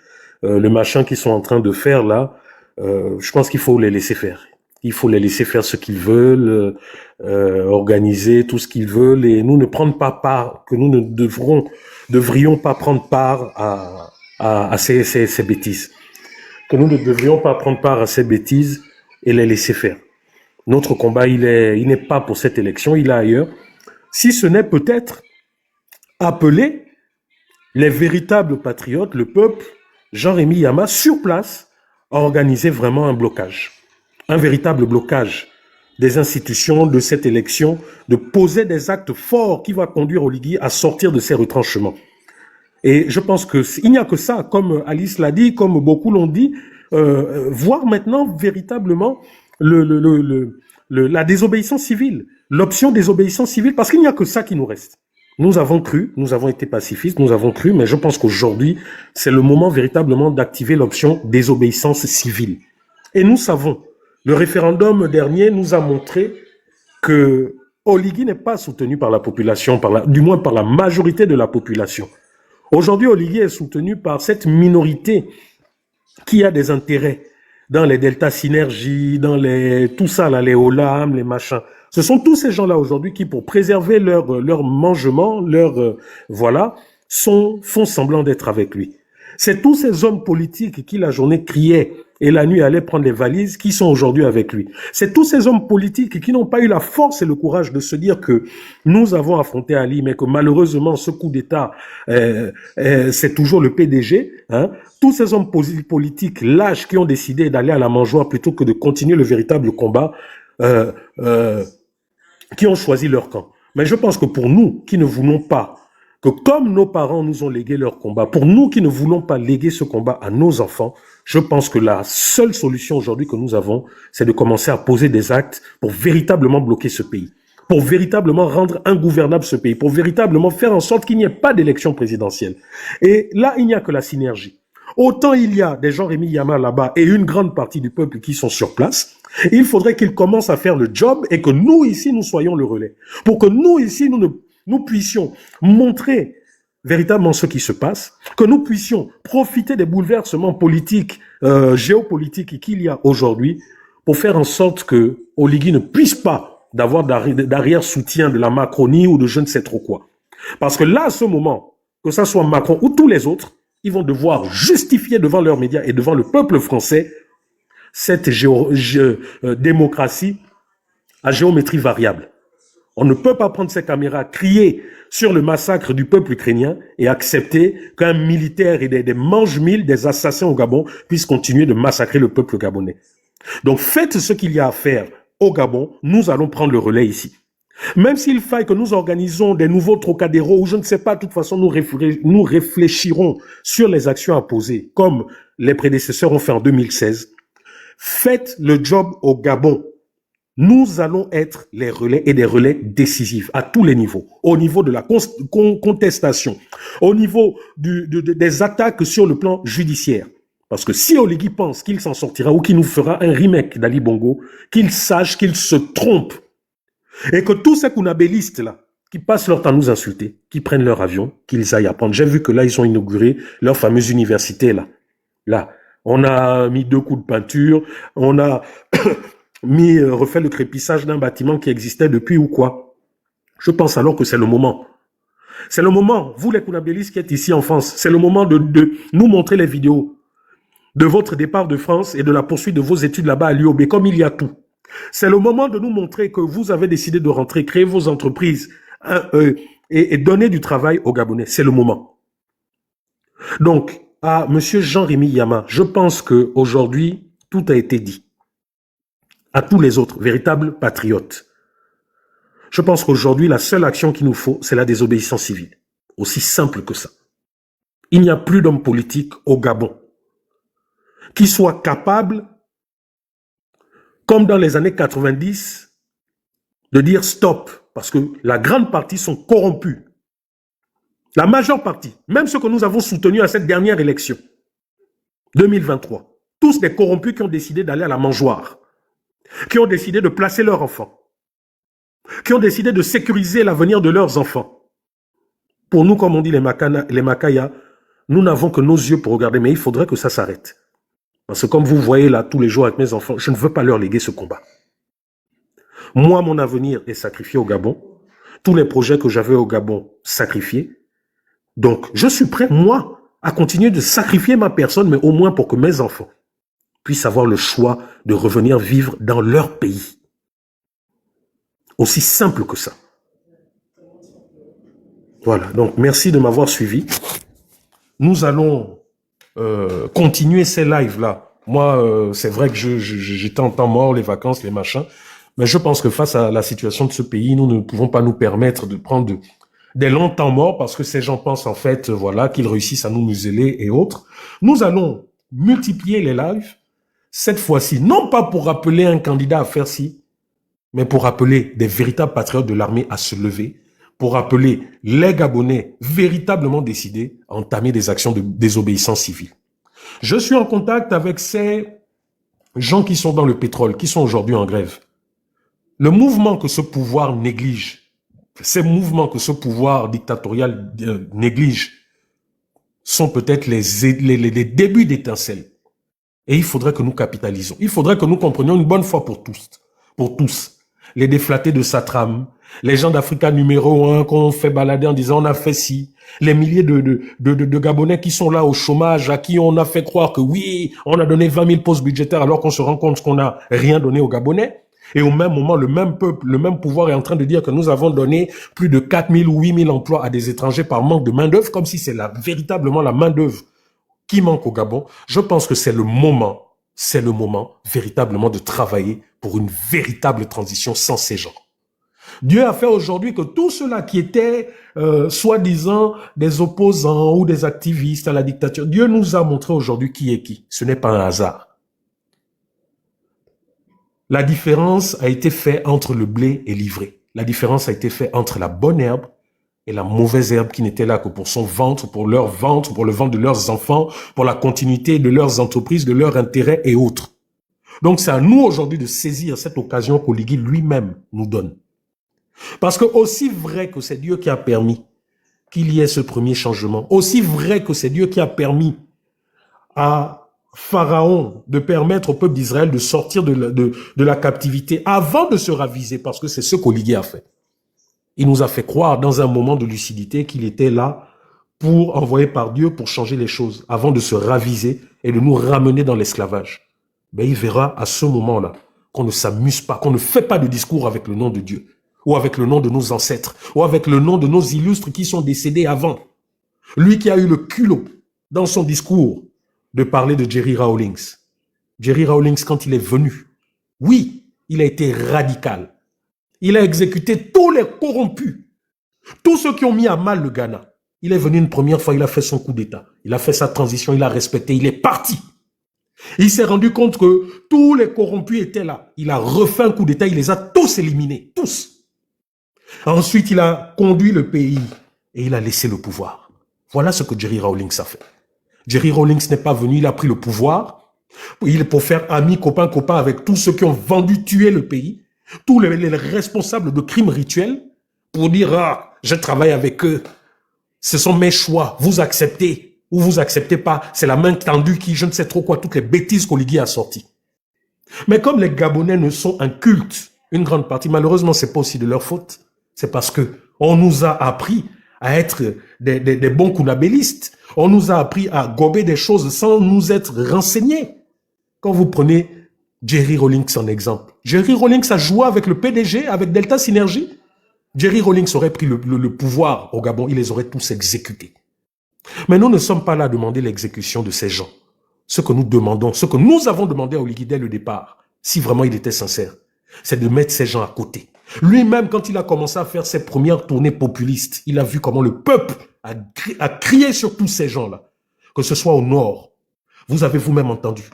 le machin qu'ils sont en train de faire là, je pense qu'il faut les laisser faire. Il faut les laisser faire ce qu'ils veulent, organiser tout ce qu'ils veulent, et nous ne prendre pas part, que nous ne devrions pas prendre part à ces bêtises. Que nous ne devrions pas prendre part à ces bêtises et les laisser faire. Notre combat, il n'est pas pour cette élection, il est ailleurs. Si ce n'est peut-être appeler les véritables patriotes, le peuple, Jean-Rémy Yama, sur place, à organiser vraiment un blocage. Un véritable blocage des institutions de cette élection, de poser des actes forts qui vont conduire Oligui à sortir de ses retranchements. Et je pense qu'il n'y a que ça, comme Alice l'a dit, comme beaucoup l'ont dit, voir maintenant véritablement la désobéissance civile, l'option désobéissance civile, parce qu'il n'y a que ça qui nous reste. Nous avons cru, nous avons été pacifistes, nous avons cru, mais je pense qu'aujourd'hui, c'est le moment véritablement d'activer l'option désobéissance civile. Et nous savons, le référendum dernier nous a montré que Oligui n'est pas soutenu par la population, du moins par la majorité de la population. Aujourd'hui, Oligui est soutenu par cette minorité qui a des intérêts dans les Delta Synergie, dans tout ça, là, les Olam, les machins. Ce sont tous ces gens-là aujourd'hui qui, pour préserver leur mangement, font semblant d'être avec lui. C'est tous ces hommes politiques qui, la journée, criaient et la nuit allaient prendre les valises, qui sont aujourd'hui avec lui. C'est tous ces hommes politiques qui n'ont pas eu la force et le courage de se dire que nous avons affronté Ali, mais que malheureusement, ce coup d'État, c'est toujours le PDG. Tous ces hommes politiques lâches qui ont décidé d'aller à la mangeoire plutôt que de continuer le véritable combat, qui ont choisi leur camp. Mais je pense que pour nous, qui ne voulons pas que comme nos parents nous ont légué leur combat, pour nous qui ne voulons pas léguer ce combat à nos enfants, je pense que la seule solution aujourd'hui que nous avons, c'est de commencer à poser des actes pour véritablement bloquer ce pays, pour véritablement rendre ingouvernable ce pays, pour véritablement faire en sorte qu'il n'y ait pas d'élection présidentielle. Et là, il n'y a que la synergie. Autant il y a des Jean-Rémy Yama là-bas et une grande partie du peuple qui sont sur place, il faudrait qu'ils commencent à faire le job et que nous, ici, nous soyons le relais. Pour que nous, ici, nous puissions montrer véritablement ce qui se passe, que nous puissions profiter des bouleversements politiques, géopolitiques qu'il y a aujourd'hui pour faire en sorte que Oligui ne puisse pas d'avoir d'arrière-soutien de la Macronie ou de je ne sais trop quoi. Parce que là, à ce moment, que ça soit Macron ou tous les autres, ils vont devoir justifier devant leurs médias et devant le peuple français cette démocratie à géométrie variable. On ne peut pas prendre ces caméras, crier sur le massacre du peuple ukrainien et accepter qu'un militaire et des mange-mille, des assassins au Gabon puissent continuer de massacrer le peuple gabonais. Donc faites ce qu'il y a à faire au Gabon, nous allons prendre le relais ici. Même s'il faille que nous organisons des nouveaux Trocadéro ou je ne sais pas, de toute façon, nous réfléchirons sur les actions à poser, comme les prédécesseurs ont fait en 2016. Faites le job au Gabon. Nous allons être les relais et des relais décisifs à tous les niveaux. Au niveau de la contestation, au niveau des attaques sur le plan judiciaire. Parce que si Oligui pense qu'il s'en sortira ou qu'il nous fera un remake d'Ali Bongo, qu'il sache qu'il se trompe. Et que tous ces kounabélistes là, qui passent leur temps à nous insulter, qui prennent leur avion, qu'ils aillent apprendre. J'ai vu que là, ils ont inauguré leur fameuse université là. Là, on a mis 2 coups de peinture, on a refait le crépissage d'un bâtiment qui existait depuis ou quoi. Je pense alors que c'est le moment. C'est le moment, vous les Kounabélistes qui êtes ici en France, c'est le moment de nous montrer les vidéos de votre départ de France et de la poursuite de vos études là-bas à l'UOB, comme il y a tout. C'est le moment de nous montrer que vous avez décidé de rentrer, créer vos entreprises et donner du travail aux Gabonais. C'est le moment. Donc, à Monsieur Jean-Rémy Yama, je pense qu'aujourd'hui, tout a été dit. À tous les autres, véritables patriotes. Je pense qu'aujourd'hui, la seule action qu'il nous faut, c'est la désobéissance civile. Aussi simple que ça. Il n'y a plus d'hommes politiques au Gabon qui soient capables, comme dans les années 90, de dire stop, parce que la grande partie sont corrompus. La majeure partie, même ceux que nous avons soutenus à cette dernière élection, 2023, tous des corrompus qui ont décidé d'aller à la mangeoire, qui ont décidé de placer leurs enfants, qui ont décidé de sécuriser l'avenir de leurs enfants. Pour nous, comme on dit les Makaya, nous n'avons que nos yeux pour regarder, mais il faudrait que ça s'arrête. Parce que comme vous voyez là tous les jours avec mes enfants, je ne veux pas leur léguer ce combat. Moi, mon avenir est sacrifié au Gabon. Tous les projets que j'avais au Gabon, sacrifiés. Donc, je suis prêt, moi, à continuer de sacrifier ma personne, mais au moins pour que mes enfants puissent avoir le choix de revenir vivre dans leur pays. Aussi simple que ça. Voilà, donc merci de m'avoir suivi. Nous allons continuer ces lives-là. Moi, c'est vrai que j'étais en temps mort, les vacances, les machins, mais je pense que face à la situation de ce pays, nous ne pouvons pas nous permettre de prendre des longs temps morts parce que ces gens pensent en fait, voilà, qu'ils réussissent à nous museler et autres. Nous allons multiplier les lives, cette fois-ci, non pas pour appeler un candidat à faire ci, mais pour appeler des véritables patriotes de l'armée à se lever, pour appeler les Gabonais véritablement décidés à entamer des actions de désobéissance civile. Je suis en contact avec ces gens qui sont dans le pétrole, qui sont aujourd'hui en grève. Le mouvement que ce pouvoir néglige, ces mouvements que ce pouvoir dictatorial néglige, sont peut-être les débuts d'étincelles. Et il faudrait que nous capitalisons. Il faudrait que nous comprenions une bonne fois pour tous, les déflatés de Satram, les gens d'Africa numéro 1 qu'on fait balader en disant on a fait ci, les milliers de Gabonais qui sont là au chômage, à qui on a fait croire que oui, on a donné 20 000 postes budgétaires alors qu'on se rend compte qu'on n'a rien donné aux Gabonais. Et au même moment, le même peuple, le même pouvoir est en train de dire que nous avons donné plus de 4 000 ou 8 000 emplois à des étrangers par manque de main-d'œuvre, comme si c'est véritablement la main-d'œuvre qui manque au Gabon. Je pense que c'est le moment véritablement de travailler pour une véritable transition sans ces gens. Dieu a fait aujourd'hui que tous ceux-là qui étaient soi-disant des opposants ou des activistes à la dictature, Dieu nous a montré aujourd'hui qui est qui. Ce n'est pas un hasard. La différence a été faite entre le blé et l'ivraie. La différence a été faite entre la bonne herbe et la mauvaise herbe qui n'était là que pour son ventre, pour leur ventre, pour le ventre de leurs enfants, pour la continuité de leurs entreprises, de leurs intérêts et autres. Donc c'est à nous aujourd'hui de saisir cette occasion qu'Oligui lui-même nous donne. Parce que aussi vrai que c'est Dieu qui a permis qu'il y ait ce premier changement, aussi vrai que c'est Dieu qui a permis à Pharaon de permettre au peuple d'Israël de sortir de la captivité avant de se raviser, parce que c'est ce qu'Oligui a fait. Il nous a fait croire dans un moment de lucidité qu'il était là pour envoyer par Dieu pour changer les choses, avant de se raviser et de nous ramener dans l'esclavage. Ben, il verra à ce moment-là qu'on ne s'amuse pas, qu'on ne fait pas de discours avec le nom de Dieu, ou avec le nom de nos ancêtres, ou avec le nom de nos illustres qui sont décédés avant. Lui qui a eu le culot dans son discours de parler de Jerry Rawlings. Jerry Rawlings, quand il est venu, oui, il a été radical. Il a exécuté tous les corrompus, tous ceux qui ont mis à mal le Ghana. Il est venu une première fois, il a fait son coup d'État. Il a fait sa transition, il a respecté, il est parti. Il s'est rendu compte que tous les corrompus étaient là. Il a refait un coup d'État, il les a tous éliminés, tous. Ensuite, il a conduit le pays et il a laissé le pouvoir. Voilà ce que Jerry Rawlings a fait. Jerry Rawlings n'est pas venu, il a pris le pouvoir pour faire ami, copain avec tous ceux qui ont vendu, tué le pays, tous les responsables de crimes rituels, pour dire « Ah, je travaille avec eux, ce sont mes choix, vous acceptez ou vous acceptez pas, c'est la main tendue qui, je ne sais trop quoi, toutes les bêtises qu'Oligui a sorties. » Mais comme les Gabonais ne sont un culte, une grande partie, malheureusement, c'est pas aussi de leur faute, C'est parce que on nous a appris à être des bons kunabélistes. On nous a appris à gober des choses sans nous être renseignés. Quand vous prenez Jerry Rawlings en exemple. Jerry Rawlings a joué avec le PDG, avec Delta Synergie. Jerry Rawlings aurait pris le pouvoir au Gabon, il les aurait tous exécutés. Mais nous ne sommes pas là à demander l'exécution de ces gens. Ce que nous demandons, ce que nous avons demandé à Oligui dès le départ, si vraiment il était sincère, c'est de mettre ces gens à côté. Lui-même, quand il a commencé à faire ses premières tournées populistes, il a vu comment le peuple a crié sur tous ces gens-là. Que ce soit au nord, vous avez vous-même entendu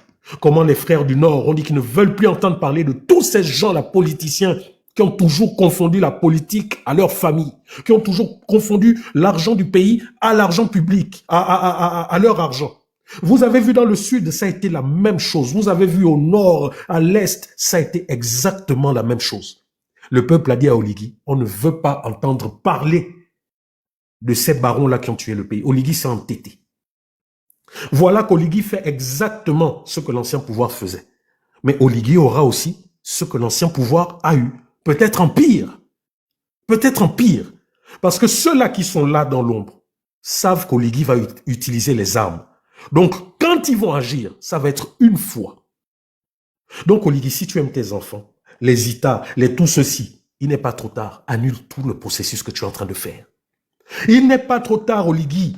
comment les frères du nord ont dit qu'ils ne veulent plus entendre parler de tous ces gens-là, politiciens, qui ont toujours confondu la politique à leur famille, qui ont toujours confondu l'argent du pays à l'argent public, à leur argent. Vous avez vu dans le sud, ça a été la même chose. Vous avez vu au nord, à l'est, ça a été exactement la même chose. Le peuple a dit à Oligui, on ne veut pas entendre parler de ces barons-là qui ont tué le pays. Oligui s'est entêté. Voilà qu'Oligui fait exactement ce que l'ancien pouvoir faisait. Mais Oligui aura aussi ce que l'ancien pouvoir a eu. Peut-être en pire. Peut-être en pire. Parce que ceux-là qui sont là dans l'ombre savent qu'Oligui va utiliser les armes. Donc, quand ils vont agir, ça va être une fois. Donc, Oligui, si tu aimes tes enfants, les ITA, tout ceci, il n'est pas trop tard. Annule tout le processus que tu es en train de faire. Il n'est pas trop tard, Oligui,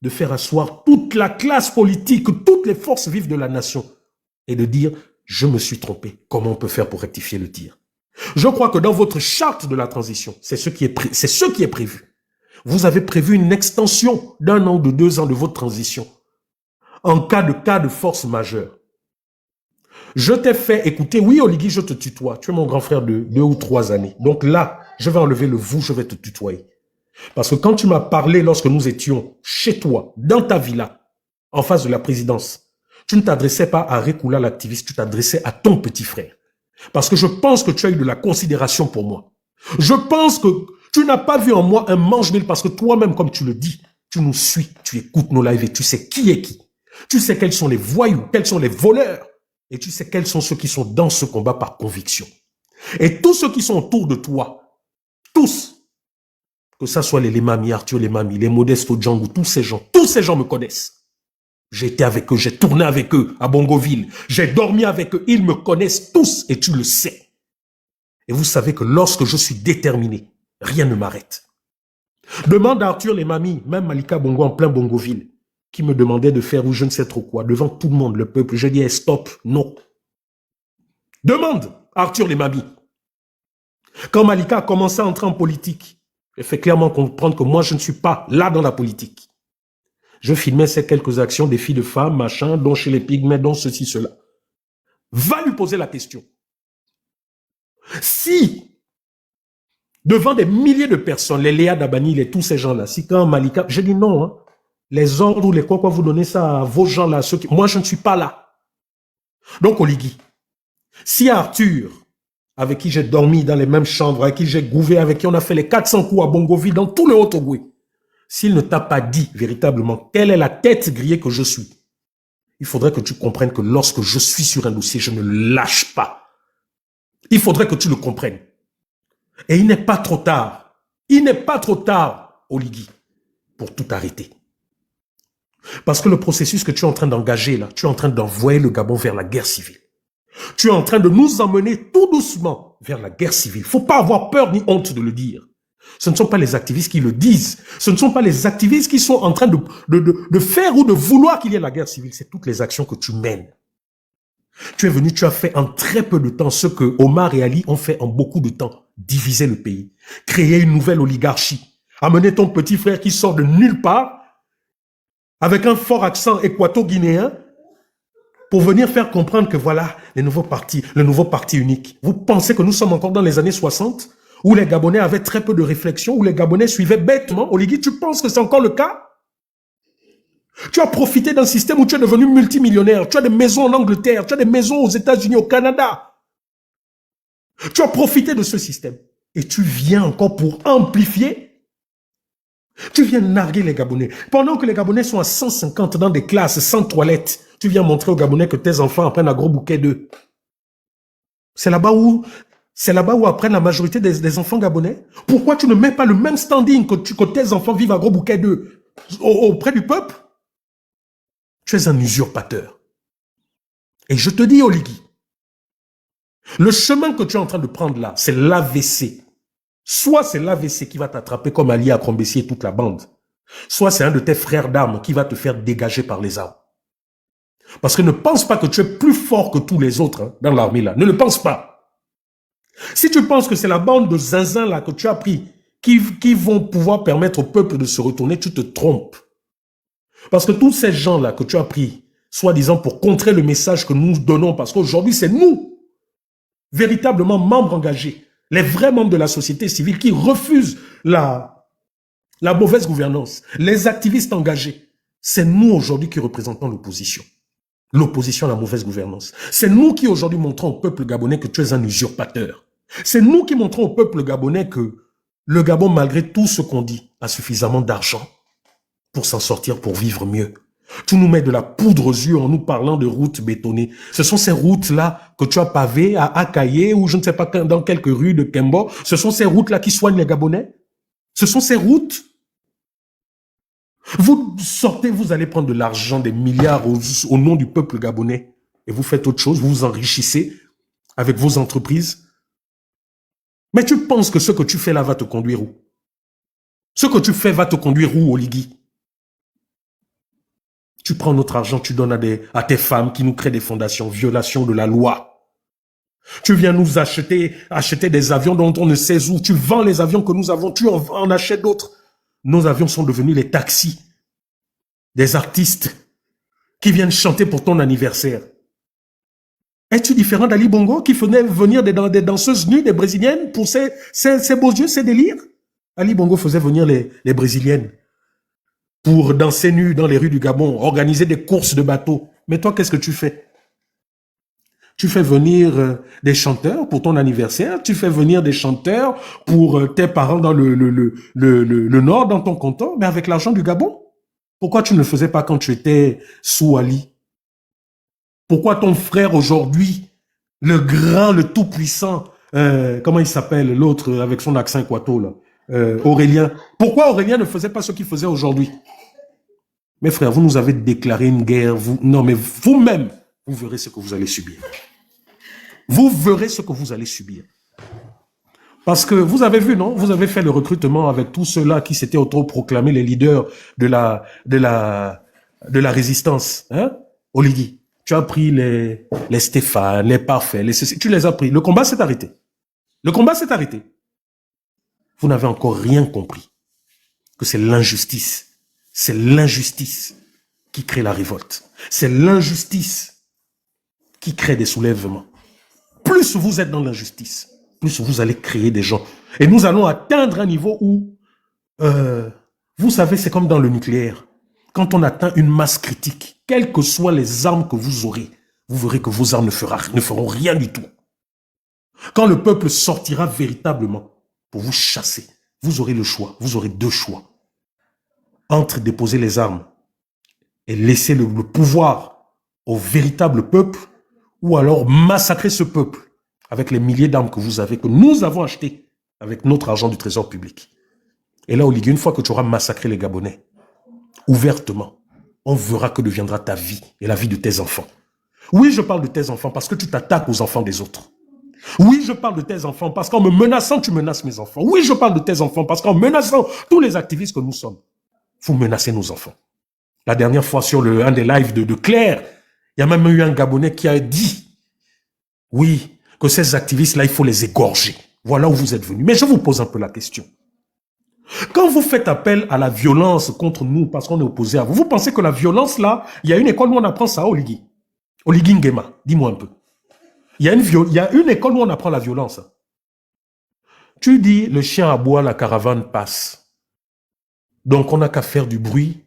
de faire asseoir toute la classe politique, toutes les forces vives de la nation et de dire, je me suis trompé. Comment on peut faire pour rectifier le tir? Je crois que dans votre charte de la transition, c'est ce qui est prévu. Vous avez prévu une extension d'1 an ou de 2 ans de votre transition en cas de force majeure. Je t'ai fait écouter, oui Oligui, je te tutoie, tu es mon grand frère de 2 ou 3 années. Donc là, je vais enlever le vous, je vais te tutoyer. Parce que quand tu m'as parlé lorsque nous étions chez toi, dans ta villa, en face de la présidence, tu ne t'adressais pas à Rekula l'activiste, tu t'adressais à ton petit frère. Parce que je pense que tu as eu de la considération pour moi. Je pense que tu n'as pas vu en moi un mange-mille parce que toi-même, comme tu le dis, tu nous suis, tu écoutes nos lives et tu sais qui est qui. Tu sais quels sont les voyous, quels sont les voleurs et tu sais quels sont ceux qui sont dans ce combat par conviction. Et tous ceux qui sont autour de toi, tous, que ça soit les Mami, Arthur les Mami, les Modesto Django, tous ces gens me connaissent. J'ai été avec eux, j'ai tourné avec eux à Bongoville, j'ai dormi avec eux, ils me connaissent tous et tu le sais. Et vous savez que lorsque je suis déterminé, rien ne m'arrête. Demande à Arthur les Mami, même Malika Bongo en plein Bongoville, qui me demandait de faire ou je ne sais trop quoi, devant tout le monde, le peuple, je dis stop, non. Demande à Arthur les Mami. Quand Malika a commencé à entrer en politique, elle fait clairement comprendre que moi je ne suis pas là dans la politique. Je filmais ces quelques actions des filles de femmes, machin, dont chez les pygmées, dont ceci, cela. Va lui poser la question. Si, devant des milliers de personnes, les Léa Dabani, tous ces gens-là, si quand Malika, je dis non, hein, les ordres ou les quoi, vous donnez ça à vos gens-là, moi je ne suis pas là. Donc Oligui, si Arthur, avec qui j'ai dormi dans les mêmes chambres, avec qui j'ai gouvé, avec qui on a fait les 400 coups à Bongoville, dans tout le Haut-Ogoué, s'il ne t'a pas dit véritablement quelle est la tête grillée que je suis, il faudrait que tu comprennes que lorsque je suis sur un dossier, je ne lâche pas. Il faudrait que tu le comprennes. Et il n'est pas trop tard. Il n'est pas trop tard, Oligui, pour tout arrêter. Parce que le processus que tu es en train d'engager là, tu es en train d'envoyer le Gabon vers la guerre civile. Tu es en train de nous emmener tout doucement vers la guerre civile. Il ne faut pas avoir peur ni honte de le dire. Ce ne sont pas les activistes qui le disent. Ce ne sont pas les activistes qui sont en train de faire ou de vouloir qu'il y ait la guerre civile. C'est toutes les actions que tu mènes. Tu es venu, tu as fait en très peu de temps ce que Omar et Ali ont fait en beaucoup de temps. Diviser le pays. Créer une nouvelle oligarchie. Amener ton petit frère qui sort de nulle part avec un fort accent équato-guinéen pour venir faire comprendre que voilà, le nouveau parti unique. Vous pensez que nous sommes encore dans les années 60 où les Gabonais avaient très peu de réflexion, où les Gabonais suivaient bêtement? Oligui, tu penses que c'est encore le cas? Tu as profité d'un système où tu es devenu multimillionnaire. Tu as des maisons en Angleterre, tu as des maisons aux États-Unis, au Canada. Tu as profité de ce système. Et tu viens encore pour amplifier. Tu viens narguer les Gabonais. Pendant que les Gabonais sont à 150 dans des classes sans toilettes, tu viens montrer aux Gabonais que tes enfants apprennent à gros bouquet d'œufs. C'est là-bas où C'est là-bas où apprennent la majorité des enfants gabonais. Pourquoi tu ne mets pas le même standing que tes enfants vivent à Gros Bouquet 2 auprès du peuple? Tu es un usurpateur. Et je te dis, Oligui, le chemin que tu es en train de prendre là, c'est l'AVC. Soit c'est l'AVC qui va t'attraper comme Ali Akrombessi et toute la bande, soit c'est un de tes frères d'armes qui va te faire dégager par les armes. Parce que ne pense pas que tu es plus fort que tous les autres dans l'armée là. Ne le pense pas. Si tu penses que c'est la bande de zinzin là que tu as pris qui vont pouvoir permettre au peuple de se retourner, tu te trompes. Parce que tous ces gens là que tu as pris, soi-disant pour contrer le message que nous donnons, parce qu'aujourd'hui c'est nous, véritablement membres engagés, les vrais membres de la société civile qui refusent la mauvaise gouvernance, les activistes engagés, c'est nous aujourd'hui qui représentons l'opposition. L'opposition à la mauvaise gouvernance. C'est nous qui aujourd'hui montrons au peuple gabonais que tu es un usurpateur. C'est nous qui montrons au peuple gabonais que le Gabon, malgré tout ce qu'on dit, a suffisamment d'argent pour s'en sortir, pour vivre mieux. Tu nous mets de la poudre aux yeux en nous parlant de routes bétonnées. Ce sont ces routes-là que tu as pavées à Akaye ou je ne sais pas dans quelques rues de Kembo. Ce sont ces routes-là qui soignent les Gabonais. Ce sont ces routes. Vous sortez, vous allez prendre de l'argent, des milliards au nom du peuple gabonais et vous faites autre chose, vous vous enrichissez avec vos entreprises. Mais tu penses que ce que tu fais là va te conduire où? Ce que tu fais va te conduire où, Oligui? Tu prends notre argent, tu donnes à tes femmes qui nous créent des fondations, violation de la loi. Tu viens nous acheter des avions dont on ne sait où. Tu vends les avions que nous avons, tu en achètes d'autres. Nos avions sont devenus les taxis des artistes qui viennent chanter pour ton anniversaire. Es-tu différent d'Ali Bongo qui faisait venir des danseuses nues, des brésiliennes pour ses beaux yeux, ses délires? Ali Bongo faisait venir les brésiliennes pour danser nues dans les rues du Gabon, organiser des courses de bateaux. Mais toi, qu'est-ce que tu fais? Tu fais venir des chanteurs pour ton anniversaire, tu fais venir des chanteurs pour tes parents dans le nord, dans ton canton, mais avec l'argent du Gabon. Pourquoi tu ne le faisais pas quand tu étais sous Ali? Pourquoi ton frère aujourd'hui, le grand, le tout-puissant, comment il s'appelle, l'autre avec son accent équato là, Aurélien, pourquoi Aurélien ne faisait pas ce qu'il faisait aujourd'hui? Mes frères, vous nous avez déclaré une guerre, non mais vous-même, vous verrez ce que vous allez subir. Vous verrez ce que vous allez subir. Parce que vous avez vu, non? Vous avez fait le recrutement avec tous ceux-là qui s'étaient autoproclamés les leaders de la résistance. Hein? Oligui, tu as pris les Stéphane, les Parfaits, tu les as pris. Le combat s'est arrêté. Le combat s'est arrêté. Vous n'avez encore rien compris. Que c'est l'injustice. C'est l'injustice qui crée la révolte. C'est l'injustice qui crée des soulèvements. Plus vous êtes dans l'injustice, plus vous allez créer des gens. Et nous allons atteindre un niveau où, vous savez, c'est comme dans le nucléaire. Quand on atteint une masse critique, quelles que soient les armes que vous aurez, vous verrez que vos armes ne feront rien du tout. Quand le peuple sortira véritablement pour vous chasser, vous aurez le choix, vous aurez deux choix. Entre déposer les armes et laisser le pouvoir au véritable peuple, ou alors massacrer ce peuple avec les milliers d'armes que vous avez, que nous avons achetées avec notre argent du trésor public. Et là, Oligui, une fois que tu auras massacré les Gabonais, ouvertement, on verra que deviendra ta vie et la vie de tes enfants. Oui, je parle de tes enfants parce que tu t'attaques aux enfants des autres. Oui, je parle de tes enfants parce qu'en me menaçant, tu menaces mes enfants. Oui, je parle de tes enfants parce qu'en menaçant tous les activistes que nous sommes, vous menacez nos enfants. La dernière fois sur un des lives de Claire, il y a même eu un Gabonais qui a dit, oui, que ces activistes-là, il faut les égorger. Voilà où vous êtes venus. Mais je vous pose un peu la question. Quand vous faites appel à la violence contre nous parce qu'on est opposé à vous, vous pensez que la violence, là, il y a une école où on apprend ça, Oligui? Oligui Nguema, dis-moi un peu. Il y a une école où on apprend la violence. Tu dis, le chien aboie, la caravane passe. Donc, on n'a qu'à faire du bruit,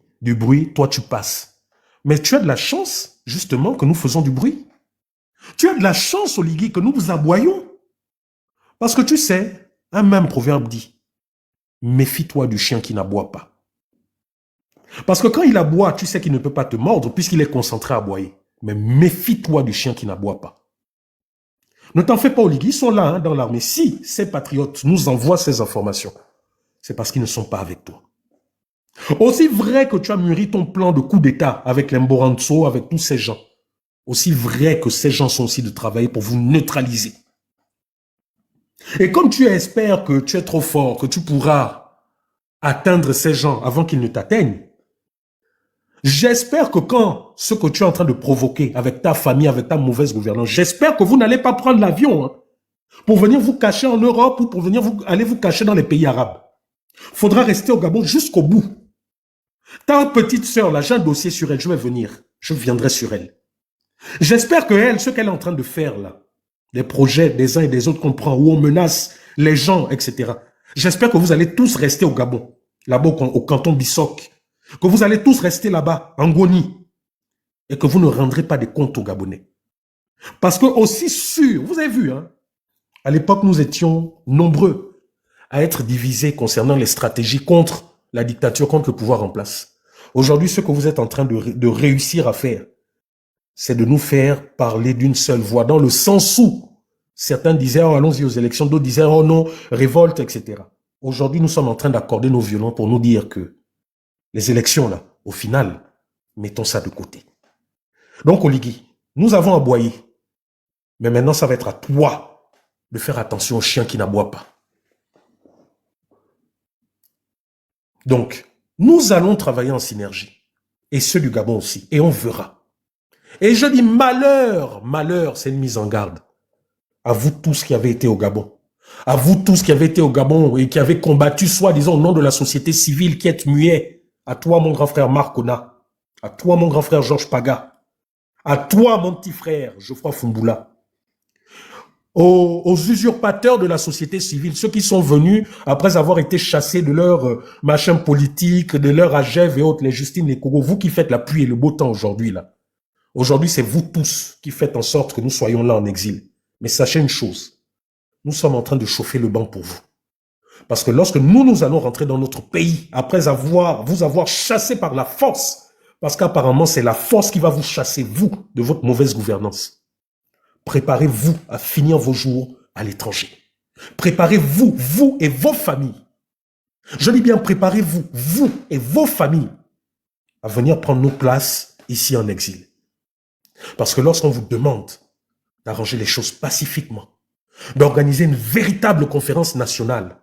toi, tu passes. Mais tu as de la chance, justement, que nous faisons du bruit. Tu as de la chance, Oligui, que nous vous aboyons. Parce que tu sais, un même proverbe dit, méfie-toi du chien qui n'aboie pas. Parce que quand il aboie, tu sais qu'il ne peut pas te mordre puisqu'il est concentré à aboyer. Mais méfie-toi du chien qui n'aboie pas. Ne t'en fais pas, Oligui, ils sont là hein, dans l'armée. Si ces patriotes nous envoient ces informations, c'est parce qu'ils ne sont pas avec toi. Aussi vrai que tu as mûri ton plan de coup d'État avec l'Emboranzo, avec tous ces gens, aussi vrai que ces gens sont aussi de travailler pour vous neutraliser. Et comme tu espères que tu es trop fort, que tu pourras atteindre ces gens avant qu'ils ne t'atteignent, j'espère que quand ce que tu es en train de provoquer avec ta famille, avec ta mauvaise gouvernance, j'espère que vous n'allez pas prendre l'avion hein, pour venir vous cacher en Europe ou pour venir aller vous cacher dans les pays arabes. Il faudra rester au Gabon jusqu'au bout. Ta petite sœur, là, j'ai un dossier sur elle, je vais venir. Je viendrai sur elle. J'espère que elle, ce qu'elle est en train de faire là, les projets des uns et des autres qu'on prend, où on menace les gens, etc. J'espère que vous allez tous rester au Gabon, là-bas au canton Bissok, que vous allez tous rester là-bas, en Goni, et que vous ne rendrez pas des comptes aux Gabonais. Parce que aussi sûr, vous avez vu, hein, à l'époque, nous étions nombreux à être divisés concernant les stratégies contre la dictature, contre le pouvoir en place. Aujourd'hui, ce que vous êtes en train de réussir à faire, c'est de nous faire parler d'une seule voix, dans le sens où certains disaient, oh, allons-y aux élections, d'autres disaient, oh non, révolte, etc. Aujourd'hui, nous sommes en train d'accorder nos violons pour nous dire que les élections, là, au final, mettons ça de côté. Donc, Oligui, nous avons aboyé. Mais maintenant, ça va être à toi de faire attention aux chiens qui n'aboient pas. Donc, nous allons travailler en synergie. Et ceux du Gabon aussi. Et on verra. Et je dis malheur, malheur, c'est une mise en garde. À vous tous qui avez été au Gabon. À vous tous qui avez été au Gabon et qui avez combattu, soi-disant, au nom de la société civile qui est muet. À toi, mon grand frère Marc Ona. À toi, mon grand frère Georges Paga. À toi, mon petit frère Geoffroy Fumboula. Aux usurpateurs de la société civile, ceux qui sont venus après avoir été chassés de leur machin politique, de leur AGEV et autres, les Justine, les Kogo, vous qui faites la pluie et le beau temps aujourd'hui, là. Aujourd'hui, c'est vous tous qui faites en sorte que nous soyons là en exil. Mais sachez une chose, nous sommes en train de chauffer le banc pour vous. Parce que lorsque nous allons rentrer dans notre pays, après vous avoir chassé par la force, parce qu'apparemment c'est la force qui va vous chasser, vous, de votre mauvaise gouvernance. Préparez-vous à finir vos jours à l'étranger. Préparez-vous, vous et vos familles. Je dis bien, préparez-vous, vous et vos familles, à venir prendre nos places ici en exil. Parce que lorsqu'on vous demande d'arranger les choses pacifiquement, d'organiser une véritable conférence nationale,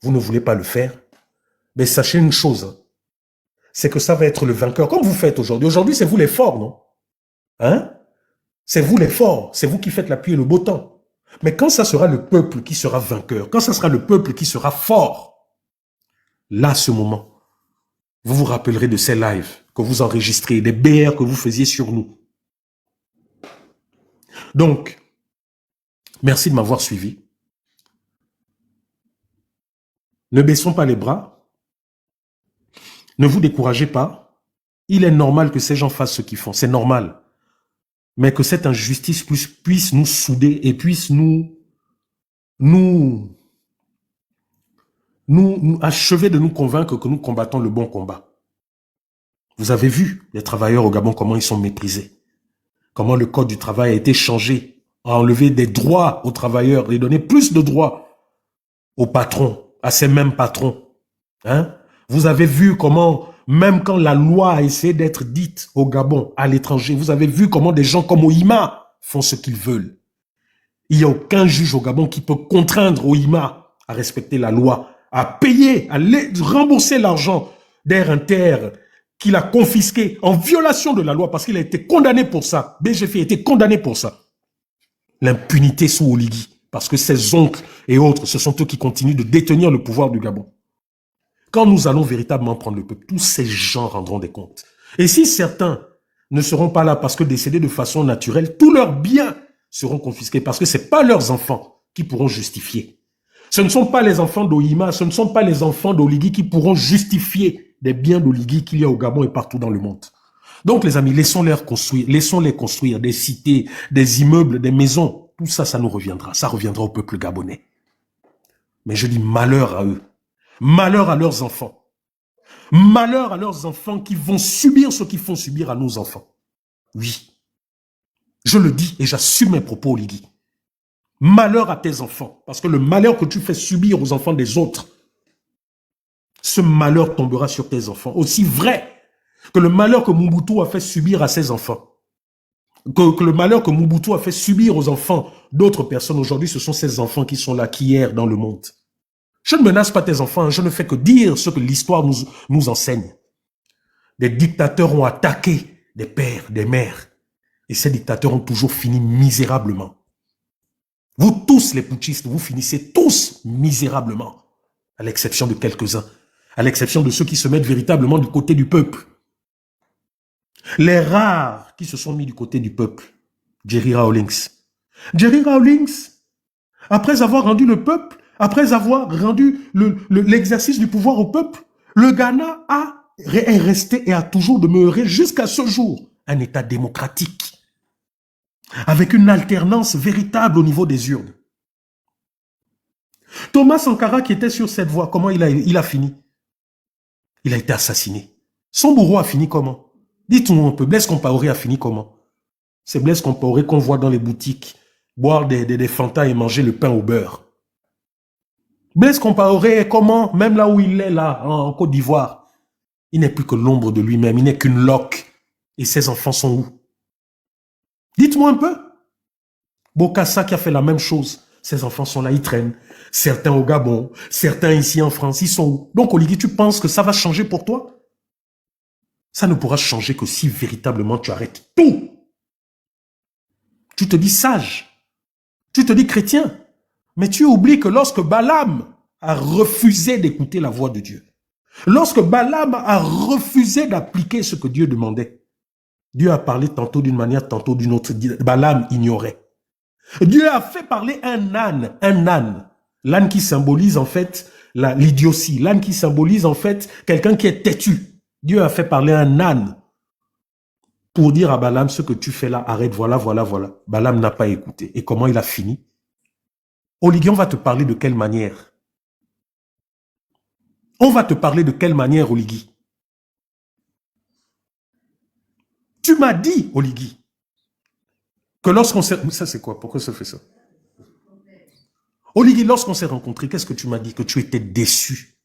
vous ne voulez pas le faire, mais sachez une chose, c'est que ça va être le vainqueur, comme vous faites aujourd'hui. Aujourd'hui, c'est vous les forts, non? Hein? C'est vous les forts, c'est vous qui faites la pluie et le beau temps. Mais quand ça sera le peuple qui sera vainqueur, quand ça sera le peuple qui sera fort, là, à ce moment, vous vous rappellerez de ces lives que vous enregistrez, des BR que vous faisiez sur nous. Donc, merci de m'avoir suivi. Ne baissons pas les bras. Ne vous découragez pas. Il est normal que ces gens fassent ce qu'ils font. C'est normal. Mais que cette injustice puisse nous souder et puisse nous achever de nous convaincre que nous combattons le bon combat. Vous avez vu les travailleurs au Gabon, comment ils sont méprisés. Comment le code du travail a été changé, a enlevé des droits aux travailleurs et donné plus de droits aux patrons, à ces mêmes patrons. Hein? Vous avez vu comment, même quand la loi a essayé d'être dite au Gabon, à l'étranger, vous avez vu comment des gens comme OIMA font ce qu'ils veulent. Il n'y a aucun juge au Gabon qui peut contraindre OIMA à respecter la loi, à payer, à rembourser l'argent d'Air Inter qu'il a confisqué en violation de la loi parce qu'il a été condamné pour ça. BGF a été condamné pour ça. L'impunité sous Oligui, parce que ses oncles et autres, ce sont eux qui continuent de détenir le pouvoir du Gabon. Quand nous allons véritablement prendre le peuple, tous ces gens rendront des comptes. Et si certains ne seront pas là parce que décédés de façon naturelle, tous leurs biens seront confisqués parce que ce n'est pas leurs enfants qui pourront justifier. Ce ne sont pas les enfants d'Oïma, ce ne sont pas les enfants d'Oligui qui pourront justifier des biens d'Oligui qu'il y a au Gabon et partout dans le monde. Donc les amis, laissons-les construire des cités, des immeubles, des maisons. Tout ça, ça nous reviendra. Ça reviendra au peuple gabonais. Mais je dis malheur à eux. Malheur à leurs enfants. Malheur à leurs enfants qui vont subir ce qu'ils font subir à nos enfants. Oui. Je le dis et j'assume mes propos, Oligui. Malheur à tes enfants. Parce que le malheur que tu fais subir aux enfants des autres, ce malheur tombera sur tes enfants. Aussi vrai que le malheur que Mobutu a fait subir à ses enfants, que le malheur que Mobutu a fait subir aux enfants d'autres personnes, aujourd'hui, ce sont ces enfants qui sont là, qui errent dans le monde. Je ne menace pas tes enfants, je ne fais que dire ce que l'histoire nous enseigne. Des dictateurs ont attaqué des pères, des mères, et ces dictateurs ont toujours fini misérablement. Vous tous, les putschistes, vous finissez tous misérablement, à l'exception de quelques-uns, à l'exception de ceux qui se mettent véritablement du côté du peuple. Les rares qui se sont mis du côté du peuple, Jerry Rawlings. Jerry Rawlings, après avoir rendu le peuple, après avoir rendu l'exercice du pouvoir au peuple, le Ghana est resté et a toujours demeuré jusqu'à ce jour un État démocratique, avec une alternance véritable au niveau des urnes. Thomas Sankara qui était sur cette voie, comment il a fini? Il a été assassiné. Son bourreau a fini comment? Dites-nous un peu, Blaise Compaoré a fini comment? C'est Blaise Compaoré qu'on voit dans les boutiques boire des Fanta et manger le pain au beurre. Blaise Compaoré est comment? Même là où il est, là, en Côte d'Ivoire, il n'est plus que l'ombre de lui-même, il n'est qu'une loque. Et ses enfants sont où? Dites-moi un peu. Bokassa qui a fait la même chose, ses enfants sont là, ils traînent. Certains au Gabon, certains ici en France, ils sont où? Donc Oligui, tu penses que ça va changer pour toi? Ça ne pourra changer que si véritablement tu arrêtes tout. Tu te dis sage, tu te dis chrétien, mais tu oublies que lorsque Balaam a refusé d'écouter la voix de Dieu, lorsque Balaam a refusé d'appliquer ce que Dieu demandait, Dieu a parlé tantôt d'une manière, tantôt d'une autre. Balaam ignorait. Dieu a fait parler un âne. L'âne qui symbolise en fait l'idiotie, l'âne qui symbolise en fait quelqu'un qui est têtu. Dieu a fait parler un âne pour dire à Balaam, ce que tu fais là, arrête, voilà. Balaam n'a pas écouté. Et comment il a fini? Oligui, on va te parler de quelle manière? On va te parler de quelle manière, Oligui? Tu m'as dit, Oligui, que lorsqu'on s'est... Ça, c'est quoi? Pourquoi ça fait ça? Oligui, lorsqu'on s'est rencontrés, qu'est-ce que tu m'as dit? Que tu étais déçu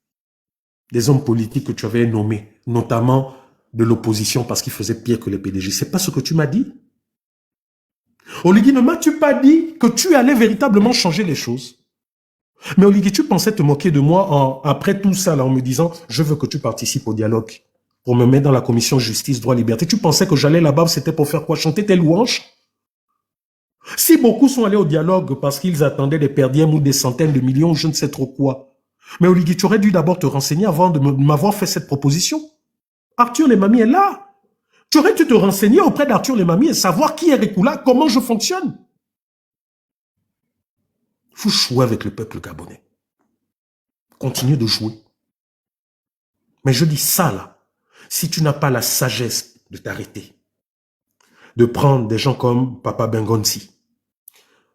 des hommes politiques que tu avais nommés, notamment de l'opposition parce qu'ils faisaient pire que les PDG. C'est pas ce que tu m'as dit? Oligui, ne m'as-tu pas dit que tu allais véritablement changer les choses? Mais Oligui, tu pensais te moquer de moi après tout ça, là, en me disant, je veux que tu participes au dialogue pour me mettre dans la commission justice, droit, liberté. Tu pensais que j'allais là-bas, c'était pour faire quoi? Chanter tes louanges? Si beaucoup sont allés au dialogue parce qu'ils attendaient des perdièmes ou des centaines de millions, je ne sais trop quoi. Mais Oligui, tu aurais dû d'abord te renseigner avant de m'avoir fait cette proposition. Arthur Lemami est là. Tu aurais dû te renseigner auprès d'Arthur Lemami et savoir qui est Rekula, comment je fonctionne. Il faut jouer avec le peuple gabonais. Continue de jouer. Mais je dis ça là, si tu n'as pas la sagesse de t'arrêter, de prendre des gens comme Papa Bengonsi,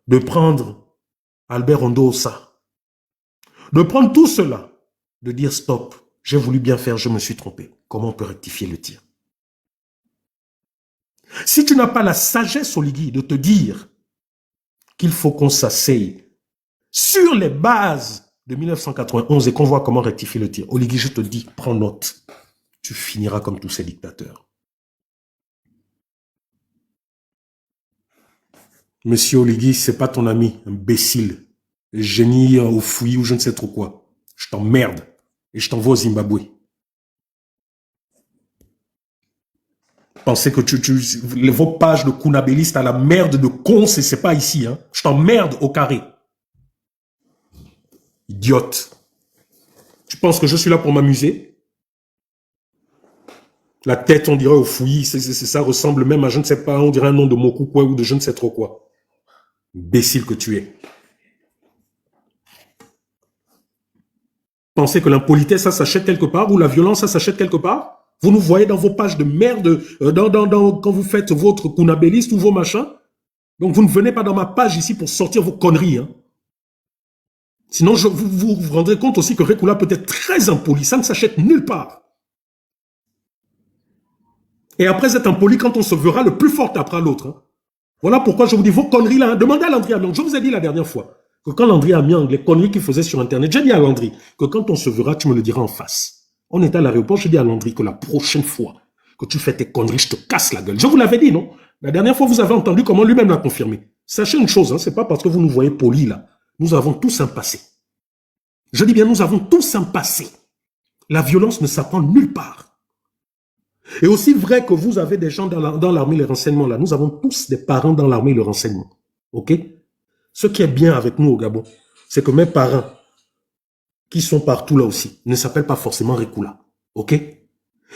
de prendre Albert Ondosa, de prendre tout cela, de dire stop, j'ai voulu bien faire, je me suis trompé. Comment on peut rectifier le tir? Si tu n'as pas la sagesse, Oligui, de te dire qu'il faut qu'on s'asseye sur les bases de 1991 et qu'on voit comment rectifier le tir, Oligui, je te dis, prends note. Tu finiras comme tous ces dictateurs. Monsieur Oligui, c'est pas ton ami, imbécile, génie au fouillis ou je ne sais trop quoi. Je t'emmerde et je t'envoie au Zimbabwe. Pensez que vos pages de Kunabélistes à la merde de cons, et c'est pas ici, hein. Je t'emmerde au carré. Idiote. Tu penses que je suis là pour m'amuser? La tête, on dirait au fouillis, ça ressemble même à je ne sais pas, on dirait un nom de Mokukwe ou de je ne sais trop quoi. Imbécile que tu es. Pensez que l'impolitesse, ça s'achète quelque part, ou la violence, ça s'achète quelque part? Vous nous voyez dans vos pages de merde, quand vous faites votre kunabéliste ou vos machins. Donc vous ne venez pas dans ma page ici pour sortir vos conneries. Hein. Sinon, vous vous rendrez compte aussi que Rekula peut être très impoli. Ça ne s'achète nulle part. Et après être impoli, quand on se verra, le plus fort tapera l'autre. Hein. Voilà pourquoi je vous dis, vos conneries là, demandez à Landry Amiang. Je vous ai dit la dernière fois que quand Landry Amiang, les conneries qu'il faisait sur Internet, j'ai dit à Landry que quand on se verra, tu me le diras en face. On était à l'aéroport, je dis à Landry que la prochaine fois que tu fais tes conneries, je te casse la gueule. Je vous l'avais dit, non? La dernière fois, vous avez entendu comment lui-même l'a confirmé. Sachez une chose, hein, c'est pas parce que vous nous voyez polis là. Nous avons tous un passé. Je dis bien, nous avons tous un passé. La violence ne s'apprend nulle part. Et aussi vrai que vous avez des gens dans l'armée, les renseignements là, nous avons tous des parents dans l'armée, le renseignement. Ok? Ce qui est bien avec nous au Gabon, c'est que mes parents, qui sont partout là aussi, ne s'appellent pas forcément Rekula. Ok?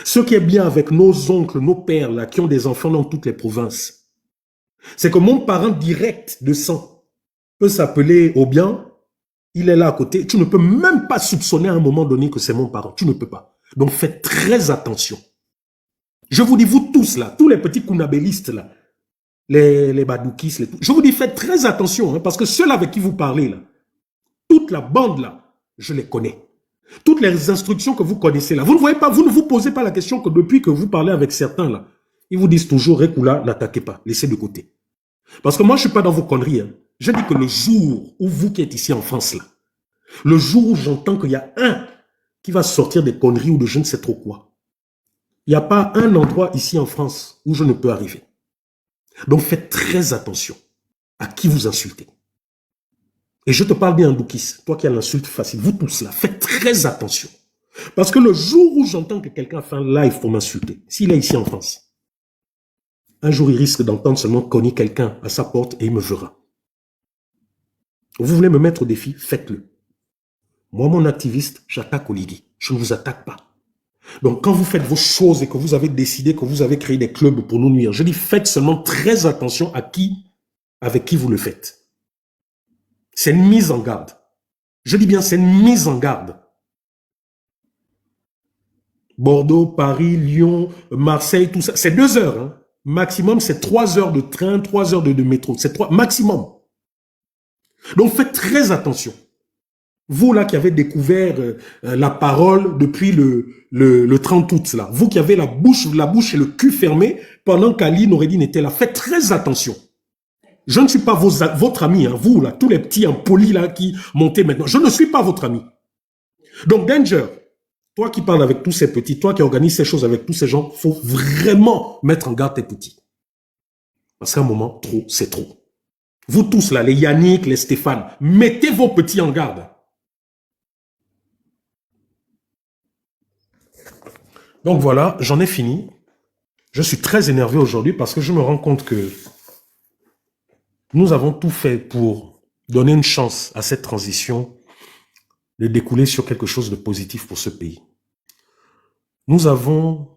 Ce qui est bien avec nos oncles, nos pères là, qui ont des enfants dans toutes les provinces, c'est que mon parent direct de sang peut s'appeler Obian, il est là à côté, tu ne peux même pas soupçonner à un moment donné que c'est mon parent, tu ne peux pas. Donc faites très attention. Je vous dis, vous tous là, tous les petits kounabélistes là, les badoukis, je vous dis, faites très attention, hein, parce que ceux avec qui vous parlez là, toute la bande là, je les connais. Toutes les instructions que vous connaissez là, vous ne voyez pas, vous ne vous posez pas la question que depuis que vous parlez avec certains là, ils vous disent toujours, Rekula, n'attaquez pas, laissez de côté. Parce que moi, je ne suis pas dans vos conneries. Hein. Je dis que le jour où vous qui êtes ici en France là, le jour où j'entends qu'il y a un qui va sortir des conneries ou de je ne sais trop quoi, il n'y a pas un endroit ici en France où je ne peux arriver. Donc faites très attention à qui vous insultez. Et je te parle bien, Ndoukis, toi qui as l'insulte facile, vous tous là, faites très attention. Parce que le jour où j'entends que quelqu'un fait un live pour m'insulter, s'il est ici en France, un jour il risque d'entendre seulement cogner quelqu'un à sa porte et il me verra. Vous voulez me mettre au défi, faites-le. Moi, mon activiste, j'attaque Oligui. Je ne vous attaque pas. Donc, quand vous faites vos choses et que vous avez décidé que vous avez créé des clubs pour nous nuire, je dis faites seulement très attention à qui, avec qui vous le faites. C'est une mise en garde. Je dis bien, c'est une mise en garde. Bordeaux, Paris, Lyon, Marseille, tout ça, c'est 2 heures. Hein. Maximum, c'est 3 heures de train, 3 heures de métro. C'est 3, maximum. Donc, faites très attention. Vous, là, qui avez découvert la parole depuis le 30 août, là. Vous qui avez la bouche et le cul fermé pendant qu'Ali Noureddine était là. Faites très attention. Je ne suis pas votre ami, hein, vous, là, tous les petits impolis, là, qui montez maintenant. Je ne suis pas votre ami. Donc, Danger, toi qui parles avec tous ces petits, toi qui organises ces choses avec tous ces gens, faut vraiment mettre en garde tes petits. Parce qu'à un moment, trop, c'est trop. Vous tous, là, les Yannick, les Stéphane, mettez vos petits en garde. Donc voilà, j'en ai fini. Je suis très énervé aujourd'hui parce que je me rends compte que nous avons tout fait pour donner une chance à cette transition de découler sur quelque chose de positif pour ce pays. Nous avons,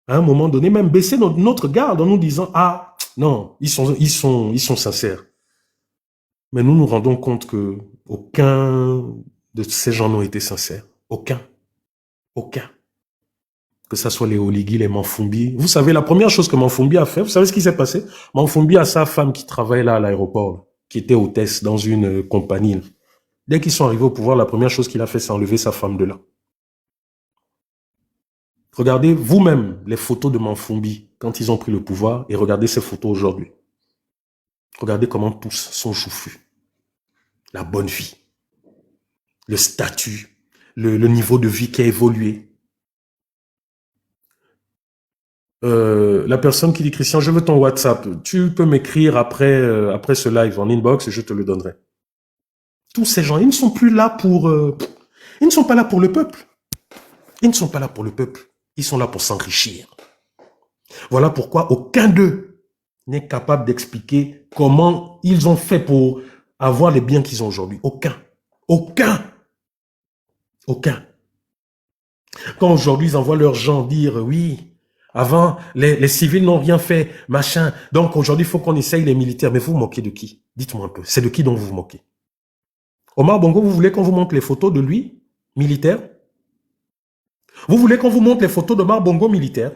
à un moment donné, même baissé notre garde en nous disant « Ah, non, ils sont sincères. » Mais nous nous rendons compte que aucun de ces gens n'ont été sincères. Aucun. Aucun. Que ça soit les Oligui, les Manfumbi. Vous savez, la première chose que Manfumbi a fait, vous savez ce qui s'est passé? Manfumbi a sa femme qui travaille là à l'aéroport, qui était hôtesse dans une compagnie. Dès qu'ils sont arrivés au pouvoir, la première chose qu'il a fait, c'est enlever sa femme de là. Regardez vous-même les photos de Manfumbi quand ils ont pris le pouvoir et regardez ces photos aujourd'hui. Regardez comment tous sont jouffus. La bonne vie, le statut, le niveau de vie qui a évolué. La personne qui dit « Christian, je veux ton WhatsApp. Tu peux m'écrire après ce live en inbox et je te le donnerai. » Tous ces gens, ils ne sont plus là pour... ils ne sont pas là pour le peuple. Ils ne sont pas là pour le peuple. Ils sont là pour s'enrichir. Voilà pourquoi aucun d'eux n'est capable d'expliquer comment ils ont fait pour avoir les biens qu'ils ont aujourd'hui. Aucun. Aucun. Aucun. Quand aujourd'hui ils envoient leurs gens dire « Oui, avant, les civils n'ont rien fait, machin. Donc aujourd'hui, il faut qu'on essaye les militaires. » Mais vous vous moquez de qui? Dites-moi un peu. C'est de qui dont vous vous moquez? Omar Bongo, vous voulez qu'on vous montre les photos de lui, militaire? Vous voulez qu'on vous montre les photos d'Omar Bongo, militaire?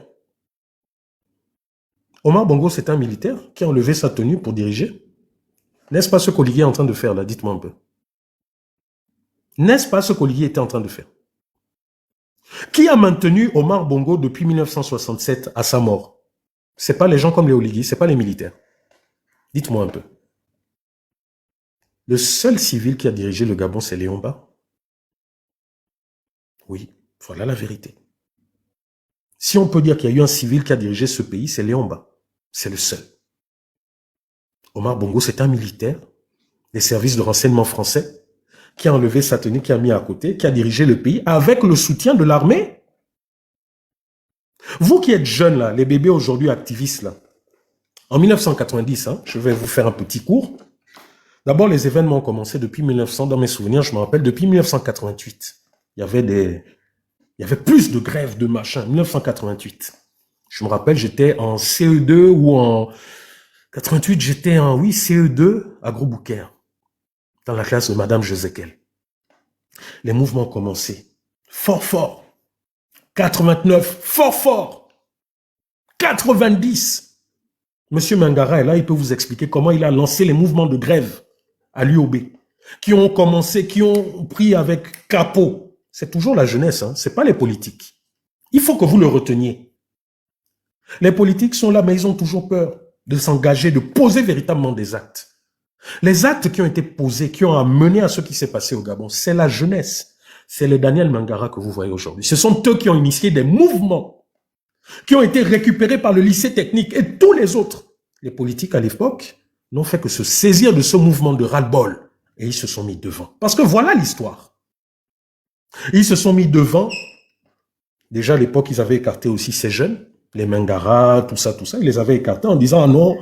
Omar Bongo, c'est un militaire qui a enlevé sa tenue pour diriger. N'est-ce pas ce qu'Olivier est en train de faire là? Dites-moi un peu. N'est-ce pas ce qu'Olivier était en train de faire? Qui a maintenu Omar Bongo depuis 1967 à sa mort? Ce n'est pas les gens comme les Oligui, ce n'est pas les militaires. Dites-moi un peu. Le seul civil qui a dirigé le Gabon, c'est Léon Mba. Oui, voilà la vérité. Si on peut dire qu'il y a eu un civil qui a dirigé ce pays, c'est Léon Mba. C'est le seul. Omar Bongo, c'est un militaire des services de renseignement français qui a enlevé sa tenue, qui a mis à côté, qui a dirigé le pays avec le soutien de l'armée. Vous qui êtes jeunes, là, les bébés aujourd'hui activistes, là, en 1990, je vais vous faire un petit cours. D'abord, les événements ont commencé depuis 1900. Dans mes souvenirs, je me rappelle, depuis 1988. Il y avait plus de grèves, de machin. 1988. Je me rappelle, j'étais en CE2 ou en 88, j'étais en, oui, CE2 à Gros-Bouquet, dans la classe de Madame Joséquel. Les mouvements ont commencé. Fort, fort. 89, fort, fort. 90. Monsieur Mangara est là, il peut vous expliquer comment il a lancé les mouvements de grève à l'UOB, qui ont commencé, qui ont pris avec capot. C'est toujours la jeunesse, c'est pas les politiques. Il faut que vous le reteniez. Les politiques sont là, mais ils ont toujours peur de s'engager, de poser véritablement des actes. Les actes qui ont été posés, qui ont amené à ce qui s'est passé au Gabon, c'est la jeunesse. C'est le Daniel Mangara que vous voyez aujourd'hui. Ce sont eux qui ont initié des mouvements qui ont été récupérés par le lycée technique et tous les autres. Les politiques à l'époque n'ont fait que se saisir de ce mouvement de ras-le-bol et ils se sont mis devant. Parce que voilà l'histoire. Ils se sont mis devant. Déjà à l'époque, ils avaient écarté aussi ces jeunes, les Mangara, tout ça. Ils les avaient écartés en disant ah non,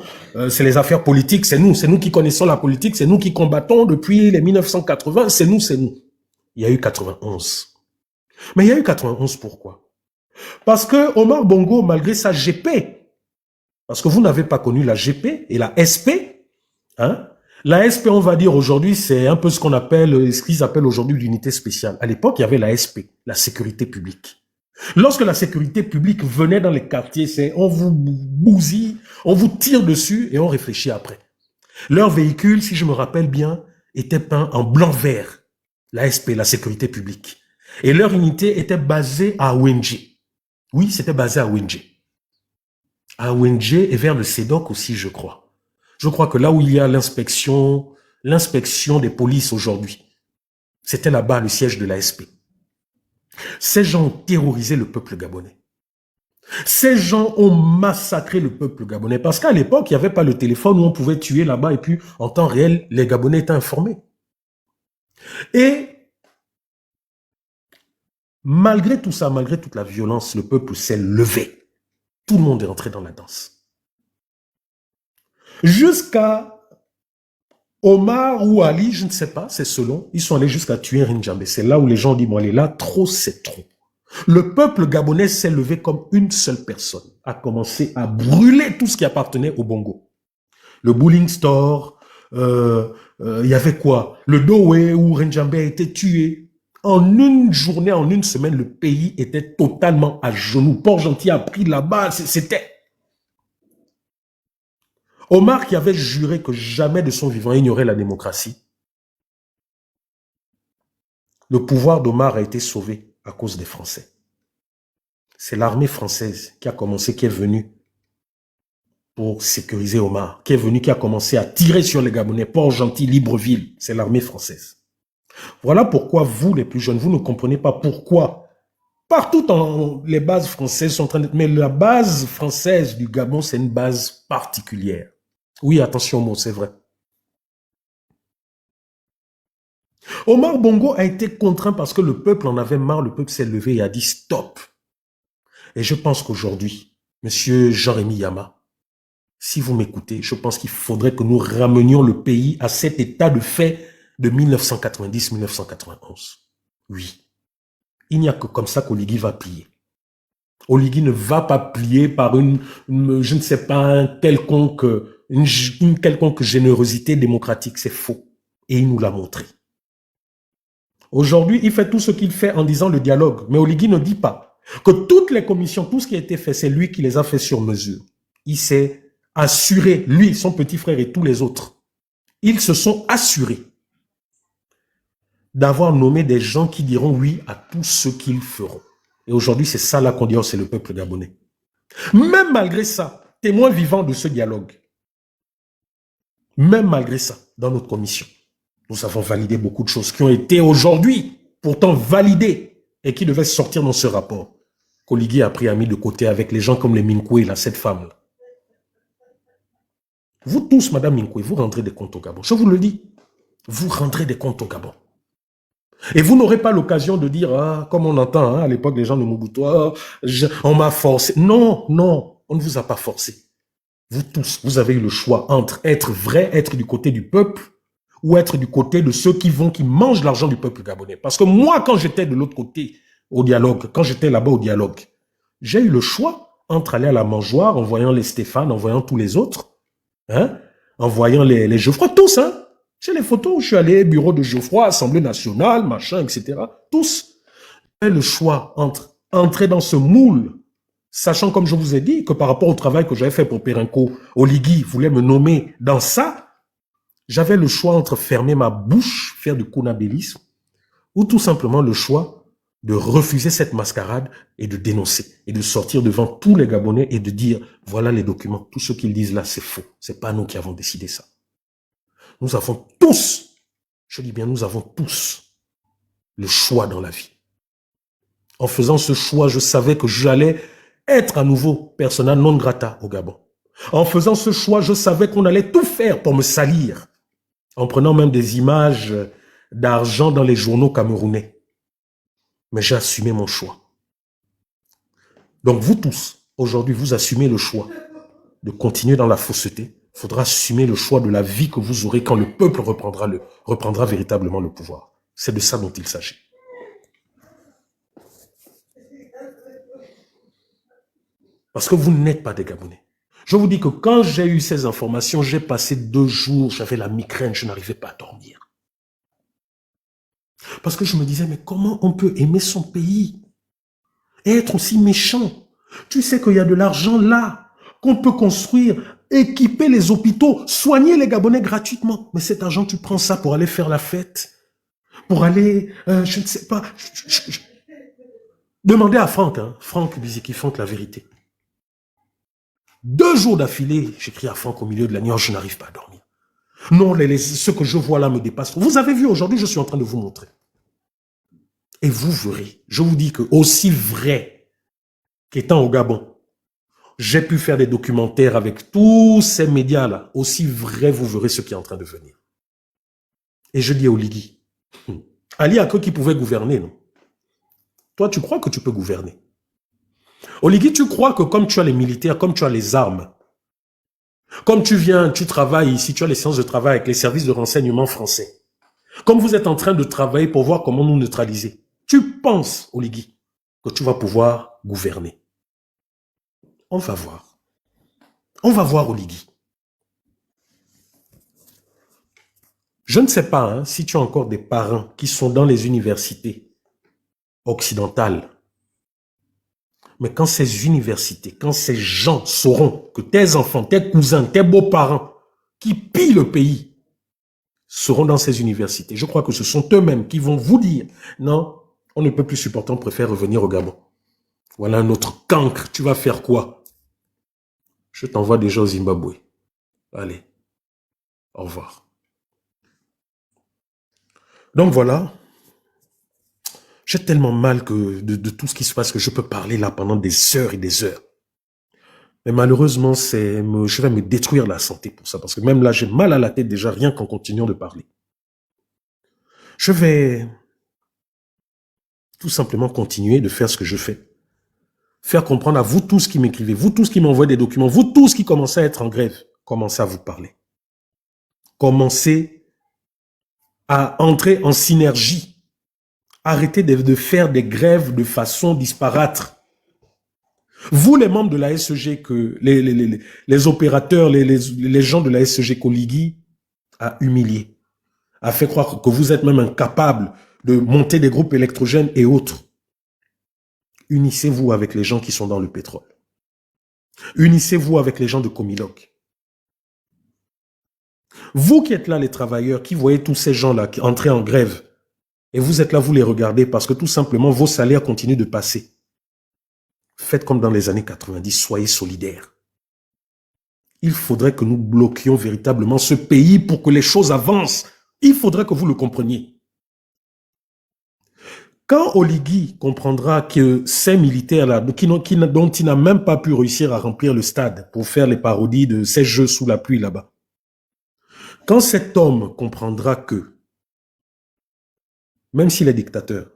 c'est les affaires politiques, c'est nous qui connaissons la politique, c'est nous qui combattons depuis les 1980, c'est nous. Il y a eu 91. Mais il y a eu 91 pourquoi? Parce que Omar Bongo, malgré sa GP, parce que vous n'avez pas connu la GP et la SP, la SP, on va dire aujourd'hui, c'est un peu ce qu'on appelle, ce qu'ils appellent aujourd'hui l'unité spéciale. À l'époque, il y avait la SP, la sécurité publique. Lorsque la sécurité publique venait dans les quartiers, c'est on vous bousille, on vous tire dessus et on réfléchit après. Leur véhicule, si je me rappelle bien, était peint en blanc-vert. La SP, la sécurité publique. Et leur unité était basée à Wenji. Oui, c'était basé à Wenji. À Wenji et vers le CEDOC aussi, je crois. Je crois que là où il y a l'inspection des polices aujourd'hui, c'était là-bas le siège de la SP. Ces gens ont terrorisé le peuple gabonais. Ces gens ont massacré le peuple gabonais. Parce qu'à l'époque, il n'y avait pas le téléphone où on pouvait tuer là-bas et puis en temps réel, les Gabonais étaient informés. Et malgré tout ça, malgré toute la violence, le peuple s'est levé. Tout le monde est entré dans la danse. Jusqu'à Omar ou Ali, je ne sais pas, c'est selon, ils sont allés jusqu'à tuer Rinjambé. C'est là où les gens ont dit, bon, allez là, trop, c'est trop. Le peuple gabonais s'est levé comme une seule personne, a commencé à brûler tout ce qui appartenait au Bongo. Le Bowling Store, il y avait quoi? Le Dowe où Rinjambé a été tué. En une journée, en une semaine, le pays était totalement à genoux. Port-Gentil a pris là-bas, c'était... Omar qui avait juré que jamais de son vivant il n'y aurait la démocratie. Le pouvoir d'Omar a été sauvé à cause des Français. C'est l'armée française qui a commencé, qui est venue pour sécuriser Omar, qui est venue, qui a commencé à tirer sur les Gabonais. Port-Gentil, Libreville, c'est l'armée française. Voilà pourquoi vous, les plus jeunes, vous ne comprenez pas pourquoi partout les bases françaises sont en train d'être... Mais la base française du Gabon, c'est une base particulière. Oui, attention au mot, c'est vrai. Omar Bongo a été contraint parce que le peuple en avait marre, le peuple s'est levé et a dit stop. Et je pense qu'aujourd'hui, monsieur Jean-Rémy Yama, si vous m'écoutez, je pense qu'il faudrait que nous ramenions le pays à cet état de fait de 1990-1991. Oui. Il n'y a que comme ça qu'Oligui va plier. Oligui ne va pas plier par une je ne sais pas, une quelconque générosité démocratique. C'est faux. Et il nous l'a montré. Aujourd'hui, il fait tout ce qu'il fait en disant le dialogue. Mais Oligui ne dit pas que toutes les commissions, tout ce qui a été fait, c'est lui qui les a fait sur mesure. Il s'est assuré, lui, son petit frère et tous les autres. Ils se sont assurés d'avoir nommé des gens qui diront oui à tout ce qu'ils feront. Et aujourd'hui, c'est ça là qu'on dit, c'est le peuple gabonais. Même malgré ça, témoin vivant de ce dialogue, Même malgré ça, dans notre commission, nous avons validé beaucoup de choses qui ont été aujourd'hui pourtant validées et qui devaient sortir dans ce rapport. Koligui a pris, a mis de côté avec les gens comme les Minkwe, là, cette femme-là. Vous tous, Madame Minkwe, vous rendrez des comptes au Gabon. Je vous le dis, vous rendrez des comptes au Gabon. Et vous n'aurez pas l'occasion de dire, ah, comme on entend à l'époque les gens de Mobutu, on m'a forcé. Non, non, on ne vous a pas forcé. Vous tous, vous avez eu le choix entre être vrai, être du côté du peuple, ou être du côté de ceux qui mangent l'argent du peuple gabonais. Parce que moi, quand j'étais de l'autre côté au dialogue, quand j'étais là-bas au dialogue, j'ai eu le choix entre aller à la mangeoire en voyant les Stéphane, en voyant tous les autres, hein, en voyant les Geoffroy, tous, hein. J'ai les photos où je suis allé, bureau de Geoffroy, Assemblée nationale, machin, etc. Tous. J'ai le choix entre entrer dans ce moule, sachant, comme je vous ai dit, que par rapport au travail que j'avais fait pour Perenco, Oligui voulait me nommer dans ça, j'avais le choix entre fermer ma bouche, faire du kunabélisme, ou tout simplement le choix de refuser cette mascarade et de dénoncer, et de sortir devant tous les Gabonais et de dire, voilà les documents, tout ce qu'ils disent là, c'est faux. C'est pas nous qui avons décidé ça. Nous avons tous, je dis bien, nous avons tous le choix dans la vie. En faisant ce choix, je savais que j'allais être à nouveau persona non grata au Gabon. En faisant ce choix, je savais qu'on allait tout faire pour me salir, en prenant même des images d'argent dans les journaux camerounais. Mais j'ai assumé mon choix. Donc vous tous, aujourd'hui, vous assumez le choix de continuer dans la fausseté. Il faudra assumer le choix de la vie que vous aurez quand le peuple reprendra véritablement le pouvoir. C'est de ça dont il s'agit. Parce que vous n'êtes pas des Gabonais. Je vous dis que quand j'ai eu ces informations, j'ai passé 2 jours, j'avais la migraine, je n'arrivais pas à dormir. Parce que je me disais, mais comment on peut aimer son pays et être aussi méchant? Tu sais qu'il y a de l'argent là, qu'on peut construire, équiper les hôpitaux, soigner les Gabonais gratuitement. Mais cet argent, tu prends ça pour aller faire la fête, pour aller, je ne sais pas. Demandez à Franck, hein, Franck Biziki, Franck la vérité. 2 jours d'affilée, j'écris à Franck au milieu de la nuit, oh, je n'arrive pas à dormir. Non, ce que je vois là me dépasse. Vous avez vu aujourd'hui, je suis en train de vous montrer. Et vous verrez, je vous dis que aussi vrai qu'étant au Gabon, j'ai pu faire des documentaires avec tous ces médias-là, aussi vrai vous verrez ce qui est en train de venir. Et je dis à Oligui, Ali a cru qu'il pouvait gouverner, non? Toi, tu crois que tu peux gouverner? Oligui, tu crois que comme tu as les militaires, comme tu as les armes, comme tu viens, tu travailles ici, tu as les séances de travail avec les services de renseignement français, comme vous êtes en train de travailler pour voir comment nous neutraliser, tu penses, Oligui, que tu vas pouvoir gouverner? On va voir. On va voir, Oligui. Je ne sais pas hein, si tu as encore des parents qui sont dans les universités occidentales. Mais quand ces universités, quand ces gens sauront que tes enfants, tes cousins, tes beaux-parents qui pillent le pays seront dans ces universités, je crois que ce sont eux-mêmes qui vont vous dire non, on ne peut plus supporter, on préfère revenir au Gabon. Voilà un autre cancre, tu vas faire quoi? Je t'envoie déjà au Zimbabwe. Allez, au revoir. Donc voilà, j'ai tellement mal que de tout ce qui se passe que je peux parler là pendant des heures et des heures. Mais malheureusement, je vais me détruire la santé pour ça, parce que même là, j'ai mal à la tête déjà, rien qu'en continuant de parler. Je vais tout simplement continuer de faire ce que je fais. Faire comprendre à vous tous qui m'écrivez, vous tous qui m'envoyez des documents, vous tous qui commencez à être en grève, commencez à vous parler. Commencez à entrer en synergie. Arrêtez de faire des grèves de façon disparate. Vous, les membres de la SEG, que les opérateurs, les gens de la SEG qu'Oligui a humilié, a fait croire que vous êtes même incapable de monter des groupes électrogènes et autres. Unissez-vous avec les gens qui sont dans le pétrole. Unissez-vous avec les gens de Comiloc. Vous qui êtes là, les travailleurs, qui voyez tous ces gens-là qui entrent en grève, et vous êtes là, vous les regardez parce que tout simplement, vos salaires continuent de passer. Faites comme dans les années 90, soyez solidaires. il faudrait que nous bloquions véritablement ce pays pour que les choses avancent. Il faudrait que vous le compreniez. Quand Oligui comprendra que ces militaires-là, dont il n'a même pas pu réussir à remplir le stade pour faire les parodies de ces jeux sous la pluie là-bas, quand cet homme comprendra que, même s'il est dictateur,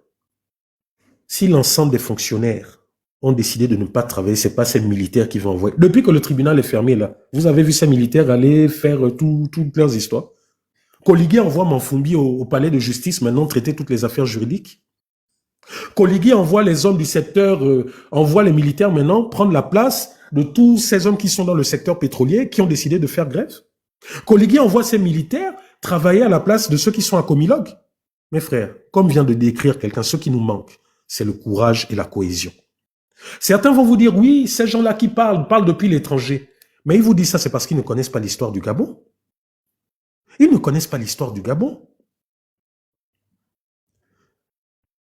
si l'ensemble des fonctionnaires ont décidé de ne pas travailler, c'est pas ces militaires qui vont envoyer. Depuis que le tribunal est fermé là, vous avez vu ces militaires aller faire toutes leurs histoires. Qu'Oligui envoie Manfumbi au palais de justice maintenant traiter toutes les affaires juridiques. Qu'Oligui envoie les hommes du secteur, envoie les militaires maintenant prendre la place de tous ces hommes qui sont dans le secteur pétrolier qui ont décidé de faire grève. Qu'Oligui envoie ces militaires travailler à la place de ceux qui sont à Comilogue. Mes frères, comme vient de décrire quelqu'un, ce qui nous manque, c'est le courage et la cohésion. Certains vont vous dire, oui, ces gens-là qui parlent depuis l'étranger. Mais ils vous disent ça, c'est parce qu'ils ne connaissent pas l'histoire du Gabon. Ils ne connaissent pas l'histoire du Gabon.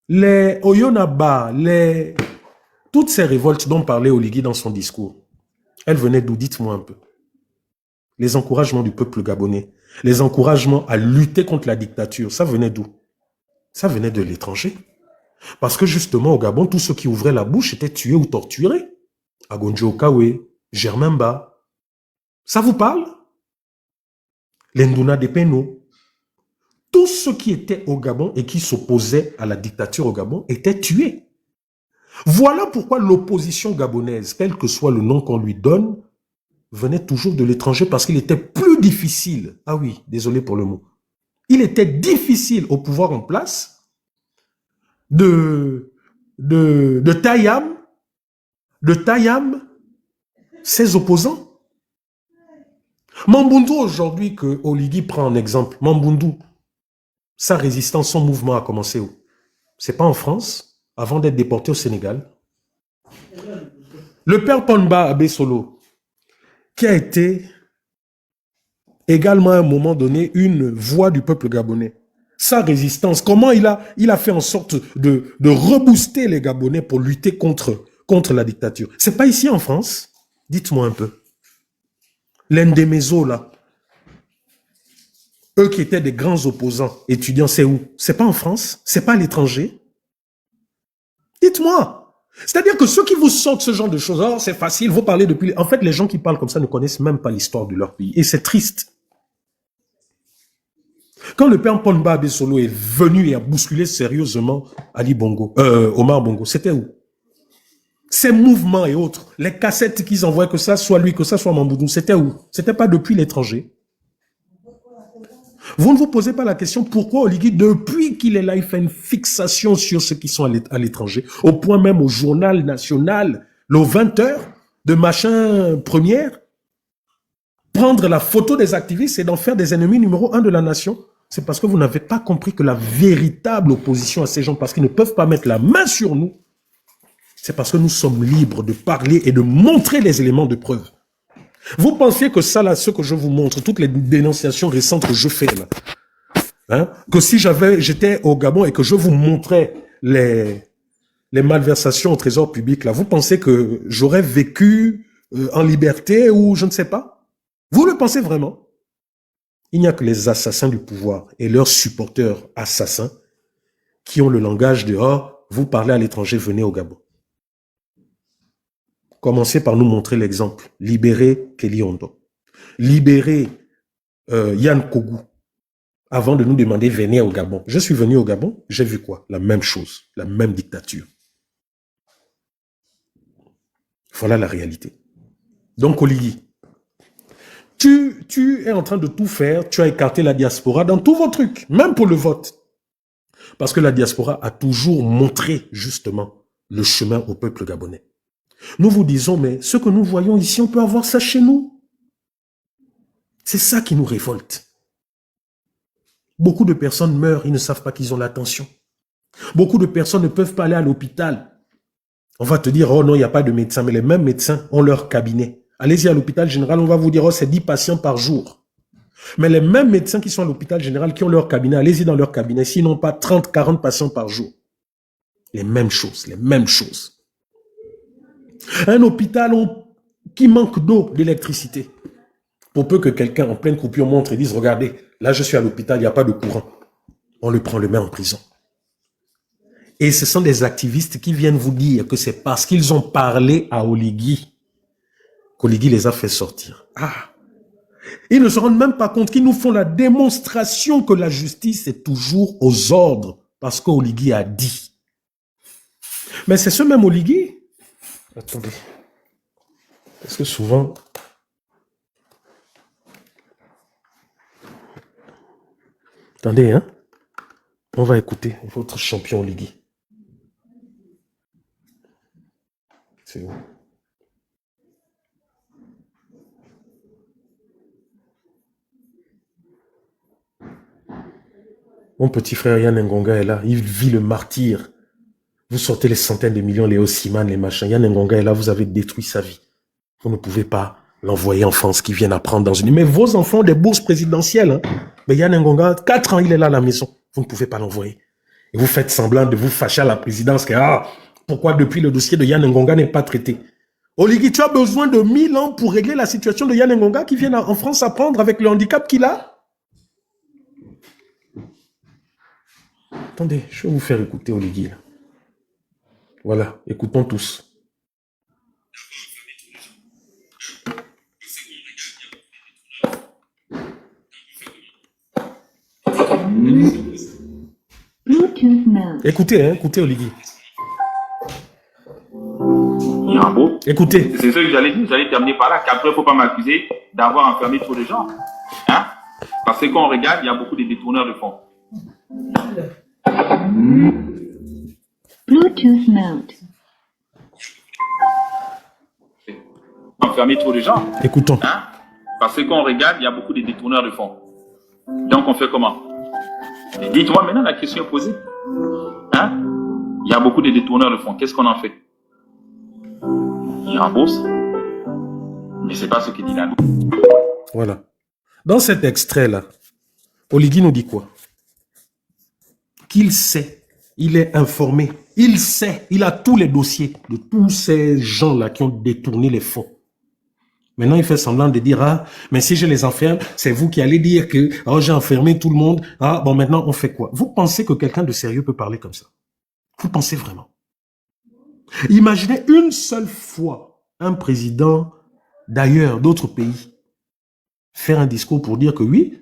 Les Oyonaba, toutes ces révoltes dont parlait Oligui dans son discours, elles venaient d'où? Dites-moi un peu. Les encouragements du peuple gabonais, les encouragements à lutter contre la dictature, ça venait d'où? Ça venait de l'étranger. Parce que justement, au Gabon, tous ceux qui ouvraient la bouche étaient tués ou torturés. Agonjo Okawe, Germain Ba. Ça vous parle? L'Enduna de Peno. Tous ceux qui étaient au Gabon et qui s'opposaient à la dictature au Gabon étaient tués. Voilà pourquoi l'opposition gabonaise, quel que soit le nom qu'on lui donne, venait toujours de l'étranger parce qu'il était plus difficile. Ah oui, désolé pour le mot. Il était difficile au pouvoir en place de Tayam, ses opposants. Mambundu aujourd'hui que Oligui prend en exemple, Mambundu, sa résistance, son mouvement a commencé où? C'est pas en France, avant d'être déporté au Sénégal. Le père Ponba Abe Solo, qui a été également à un moment donné une voix du peuple gabonais. Sa résistance, comment il a fait en sorte de rebooster les Gabonais pour lutter contre la dictature. C'est pas ici en France? Dites-moi un peu. L'Endemezo, là, eux qui étaient des grands opposants, étudiants, c'est où? C'est pas en France? C'est pas à l'étranger? Dites-moi. C'est-à-dire que ceux qui vous sortent ce genre de choses, oh, c'est facile, vous parlez depuis... En fait, les gens qui parlent comme ça ne connaissent même pas l'histoire de leur pays. Et c'est triste. Quand le père Ponba Abesolo est venu et a bousculé sérieusement Ali Bongo, Omar Bongo, c'était où? Ces mouvements et autres, les cassettes qu'ils envoyaient, que ça soit lui, que ça soit Mamboudou, c'était où? C'était pas depuis l'étranger. Vous ne vous posez pas la question pourquoi Oligui, depuis qu'il est là, il fait une fixation sur ceux qui sont à l'étranger, au point même au journal national, le 20h de machin première, prendre la photo des activistes et d'en faire des ennemis numéro 1 de la nation. C'est parce que vous n'avez pas compris que la véritable opposition à ces gens, parce qu'ils ne peuvent pas mettre la main sur nous, c'est parce que nous sommes libres de parler et de montrer les éléments de preuve. Vous pensiez que ça, là, ce que je vous montre, toutes les dénonciations récentes que je fais, là, hein, que si j'étais au Gabon et que je vous montrais les malversations au trésor public, là, vous pensez que j'aurais vécu en liberté ou je ne sais pas? Vous le pensez vraiment? Il n'y a que les assassins du pouvoir et leurs supporters assassins qui ont le langage de « Oh, vous parlez à l'étranger, venez au Gabon ». Commencez par nous montrer l'exemple. Libérez Kelly Ondo. Libérez Yann Kogou. Avant de nous demander « Venez au Gabon ». Je suis venu au Gabon, j'ai vu quoi? La même chose, la même dictature. Voilà la réalité. Donc, Oligui, tu es en train de tout faire, tu as écarté la diaspora dans tous vos trucs, même pour le vote. Parce que la diaspora a toujours montré, justement, le chemin au peuple gabonais. Nous vous disons, mais ce que nous voyons ici, on peut avoir ça chez nous. C'est ça qui nous révolte. Beaucoup de personnes meurent, ils ne savent pas qu'ils ont la tension. Beaucoup de personnes ne peuvent pas aller à l'hôpital. On va te dire, oh non, il n'y a pas de médecin, mais les mêmes médecins ont leur cabinet. Allez-y à l'hôpital général, on va vous dire, oh, c'est 10 patients par jour. Mais les mêmes médecins qui sont à l'hôpital général, qui ont leur cabinet, allez-y dans leur cabinet, s'ils n'ont pas 30, 40 patients par jour. Les mêmes choses, les mêmes choses. Un hôpital qui manque d'eau, d'électricité. Pour peu que quelqu'un en pleine coupure montre et dise, regardez, là je suis à l'hôpital, il n'y a pas de courant. On le prend, le met en prison. Et ce sont des activistes qui viennent vous dire que c'est parce qu'ils ont parlé à Oligui qu'Oligui les a fait sortir. Ah! Ils ne se rendent même pas compte qu'ils nous font la démonstration que la justice est toujours aux ordres parce qu'Oligui a dit. Mais c'est ce même Oligui. Attendez. Parce que souvent... Attendez, hein. On va écouter votre champion Oligui. C'est où? Mon petit frère Yann Ngonga est là. Il vit le martyre. Vous sortez les centaines de millions, les Ossiman, les machins. Yann Ngonga est là, vous avez détruit sa vie. Vous ne pouvez pas l'envoyer en France qui vienne apprendre dans une... Mais vos enfants ont des bourses présidentielles. Hein. Mais Yann Ngonga, 4 ans, il est là à la maison. Vous ne pouvez pas l'envoyer. Et vous faites semblant de vous fâcher à la présidence. Que, pourquoi depuis le dossier de Yann Ngonga n'est pas traité? Oligui, tu as besoin de 1000 ans pour régler la situation de Yann Ngonga qui vient en France apprendre avec le handicap qu'il a? Attendez, je vais vous faire écouter Oligui. Voilà, écoutons tous. Écoutez, hein, écoutez Oligui. Yambo. Écoutez. C'est ce que j'allais dire, j'allais terminer par là, qu'après, il ne faut pas m'accuser d'avoir enfermé trop de gens. Hein? Parce que quand on regarde, il y a beaucoup de détourneurs de fonds. Bluetooth mode. Enfermer trop de gens. Écoutons. Hein? Parce que quand on regarde, il y a beaucoup de détourneurs de fonds. Donc on fait comment? Et dites-moi maintenant, la question est posée. Hein? Il y a beaucoup de détourneurs de fonds. Qu'est-ce qu'on en fait? Ils remboursent. Mais c'est pas ce que dit la loi. Voilà. Dans cet extrait-là, Oligui nous dit quoi? Qu'il sait, il est informé, il sait, il a tous les dossiers de tous ces gens-là qui ont détourné les fonds. Maintenant, il fait semblant de dire, ah, mais si je les enferme, c'est vous qui allez dire que, oh, j'ai enfermé tout le monde. Ah, bon, maintenant, on fait quoi? Vous pensez que quelqu'un de sérieux peut parler comme ça? Vous pensez vraiment? Imaginez une seule fois un président d'ailleurs, d'autres pays, faire un discours pour dire que oui,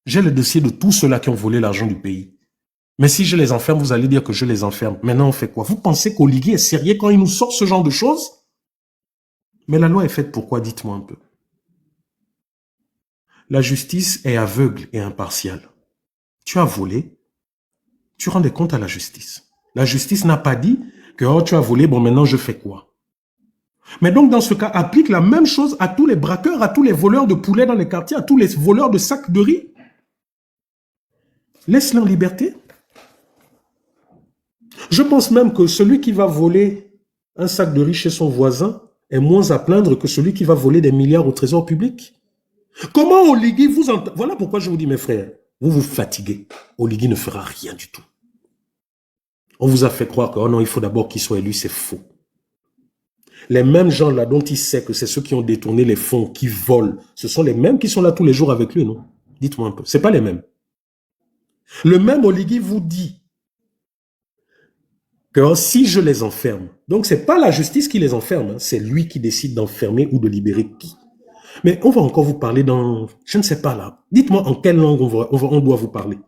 j'ai le dossier de tous ceux-là qui ont volé l'argent du pays. Mais si je les enferme, vous allez dire que je les enferme. Maintenant, on fait quoi? Vous pensez qu'Oligui est sérieux quand il nous sort ce genre de choses? Mais la loi est faite pourquoi? Dites-moi un peu. La justice est aveugle et impartiale. Tu as volé, tu rends des comptes à la justice. La justice n'a pas dit que oh, tu as volé, bon maintenant je fais quoi? Mais donc dans ce cas, applique la même chose à tous les braqueurs, à tous les voleurs de poulet dans les quartiers, à tous les voleurs de sacs de riz. Laisse-les en liberté. Je pense même que celui qui va voler un sac de riz chez son voisin est moins à plaindre que celui qui va voler des milliards au trésor public. Comment Oligui vous entend? Voilà pourquoi je vous dis, mes frères, vous vous fatiguez. Oligui ne fera rien du tout. On vous a fait croire que oh non, il faut d'abord qu'il soit élu, c'est faux. Les mêmes gens là dont il sait que c'est ceux qui ont détourné les fonds, qui volent, ce sont les mêmes qui sont là tous les jours avec lui, non? Dites-moi un peu. C'est pas les mêmes. Le même Oligui vous dit que si je les enferme, donc c'est pas la justice qui les enferme, hein, c'est lui qui décide d'enfermer ou de libérer qui. Mais on va encore vous parler dans, je ne sais pas là, dites-moi en quelle langue on doit vous parler.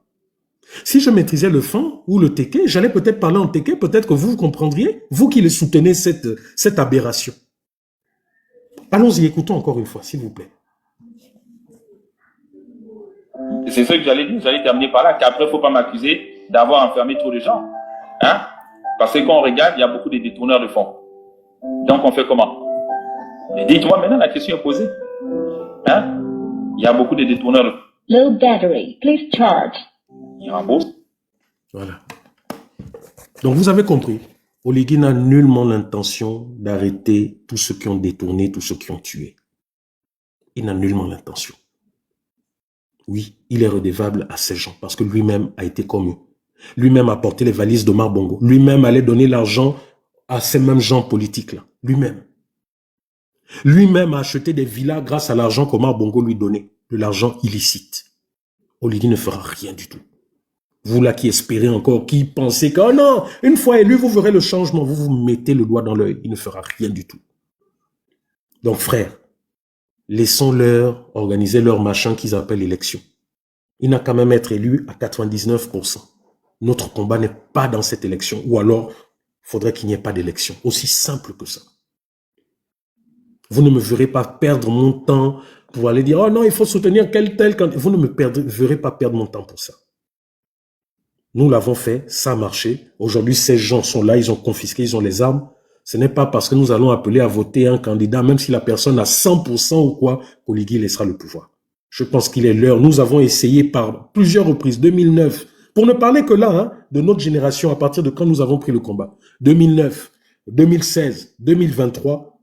Si je maîtrisais le fon ou le téké, j'allais peut-être parler en téké, peut-être que vous comprendriez, vous qui le soutenez cette aberration. Allons-y, écoutons encore une fois, s'il vous plaît. C'est ce que j'allais dire, j'allais terminer par là, qu'après, il ne faut pas m'accuser d'avoir enfermé trop de gens. Hein? Parce que quand on regarde, il y a beaucoup de détourneurs de fonds. Donc, on fait comment? Et dites-moi maintenant, la question est posée. Hein? Il y a beaucoup de détourneurs de fonds. Low battery, please charge. Ils remboursent. Voilà. Donc, vous avez compris. Oligui n'a nullement l'intention d'arrêter tous ceux qui ont détourné, tous ceux qui ont tué. Il n'a nullement l'intention. Oui, il est redevable à ces gens parce que lui-même a été comme eux. Lui-même a porté les valises d'Omar Bongo. Lui-même allait donner l'argent à ces mêmes gens politiques-là. Lui-même. Lui-même a acheté des villas grâce à l'argent qu'Omar Bongo lui donnait, de l'argent illicite. Oligui ne fera rien du tout. Vous là qui espérez encore, qui pensez que, oh non, une fois élu, vous verrez le changement, vous vous mettez le doigt dans l'œil, il ne fera rien du tout. Donc frère, laissons-leur organiser leur machin qu'ils appellent l'élection. Il n'a qu'à même être élu à 99%. Notre combat n'est pas dans cette élection, ou alors, il faudrait qu'il n'y ait pas d'élection. Aussi simple que ça. Vous ne me verrez pas perdre mon temps pour aller dire, oh non, il faut soutenir quel tel. Vous ne me verrez pas perdre mon temps pour ça. Nous l'avons fait, ça a marché. Aujourd'hui, ces gens sont là, ils ont confisqué, ils ont les armes. Ce n'est pas parce que nous allons appeler à voter un candidat, même si la personne a 100% ou quoi, qu'Oligui laissera le pouvoir. Je pense qu'il est l'heure. Nous avons essayé par plusieurs reprises, 2009, pour ne parler que là, hein, de notre génération, à partir de quand nous avons pris le combat. 2009, 2016, 2023,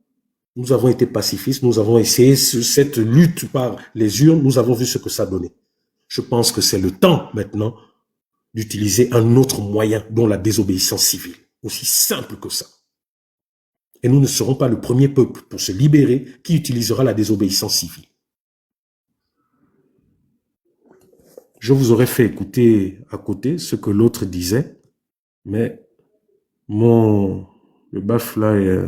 nous avons été pacifistes, nous avons essayé cette lutte par les urnes, nous avons vu ce que ça donnait. Je pense que c'est le temps maintenant d'utiliser un autre moyen, dont la désobéissance civile. Aussi simple que ça. Et nous ne serons pas le premier peuple pour se libérer qui utilisera la désobéissance civile. Je vous aurais fait écouter à côté ce que l'autre disait, mais le baf là est...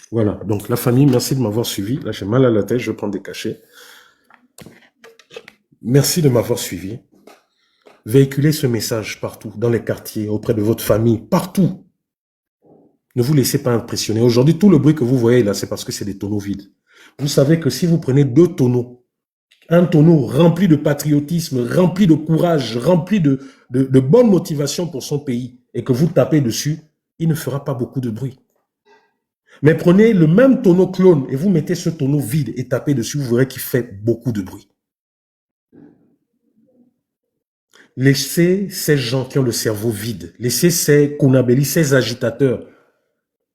Voilà, donc la famille, merci de m'avoir suivi. Là, j'ai mal à la tête, je vais prendre des cachets. Merci de m'avoir suivi. Véhiculez ce message partout, dans les quartiers, auprès de votre famille, partout. Ne vous laissez pas impressionner. Aujourd'hui, tout le bruit que vous voyez là, c'est parce que c'est des tonneaux vides. Vous savez que si vous prenez 2 tonneaux, un tonneau rempli de patriotisme, rempli de courage, rempli de bonne motivation pour son pays, et que vous tapez dessus, il ne fera pas beaucoup de bruit. Mais prenez le même tonneau clone et vous mettez ce tonneau vide et tapez dessus, vous verrez qu'il fait beaucoup de bruit. Laissez ces gens qui ont le cerveau vide, laissez ces Konabeli, ces agitateurs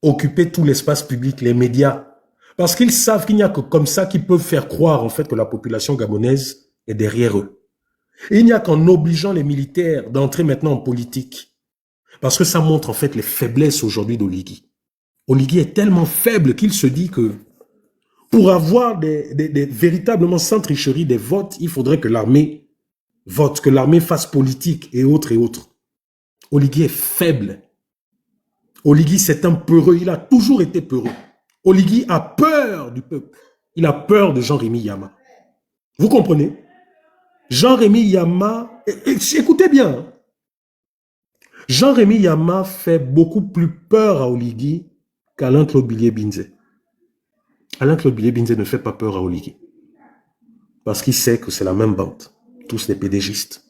occuper tout l'espace public, les médias, parce qu'ils savent qu'il n'y a que comme ça qu'ils peuvent faire croire en fait que la population gabonaise est derrière eux. Et il n'y a qu'en obligeant les militaires d'entrer maintenant en politique, parce que ça montre en fait les faiblesses aujourd'hui d'Oligui. Oligui est tellement faible qu'il se dit que pour avoir véritablement sans tricherie des votes, il faudrait que l'armée vote, que l'armée fasse politique et autres et autres. Oligui est faible. Oligui, c'est un peureux. Il a toujours été peureux. Oligui a peur du peuple. Il a peur de Jean-Rémy Yama. Vous comprenez? Jean-Rémy Yama, écoutez bien. Jean-Rémy Yama fait beaucoup plus peur à Oligui qu'Alain-Claude Billiet-Binze. Alain-Claude Billiet-Binze ne fait pas peur à Oligui. Parce qu'il sait que c'est la même bande. Tous des pédégistes.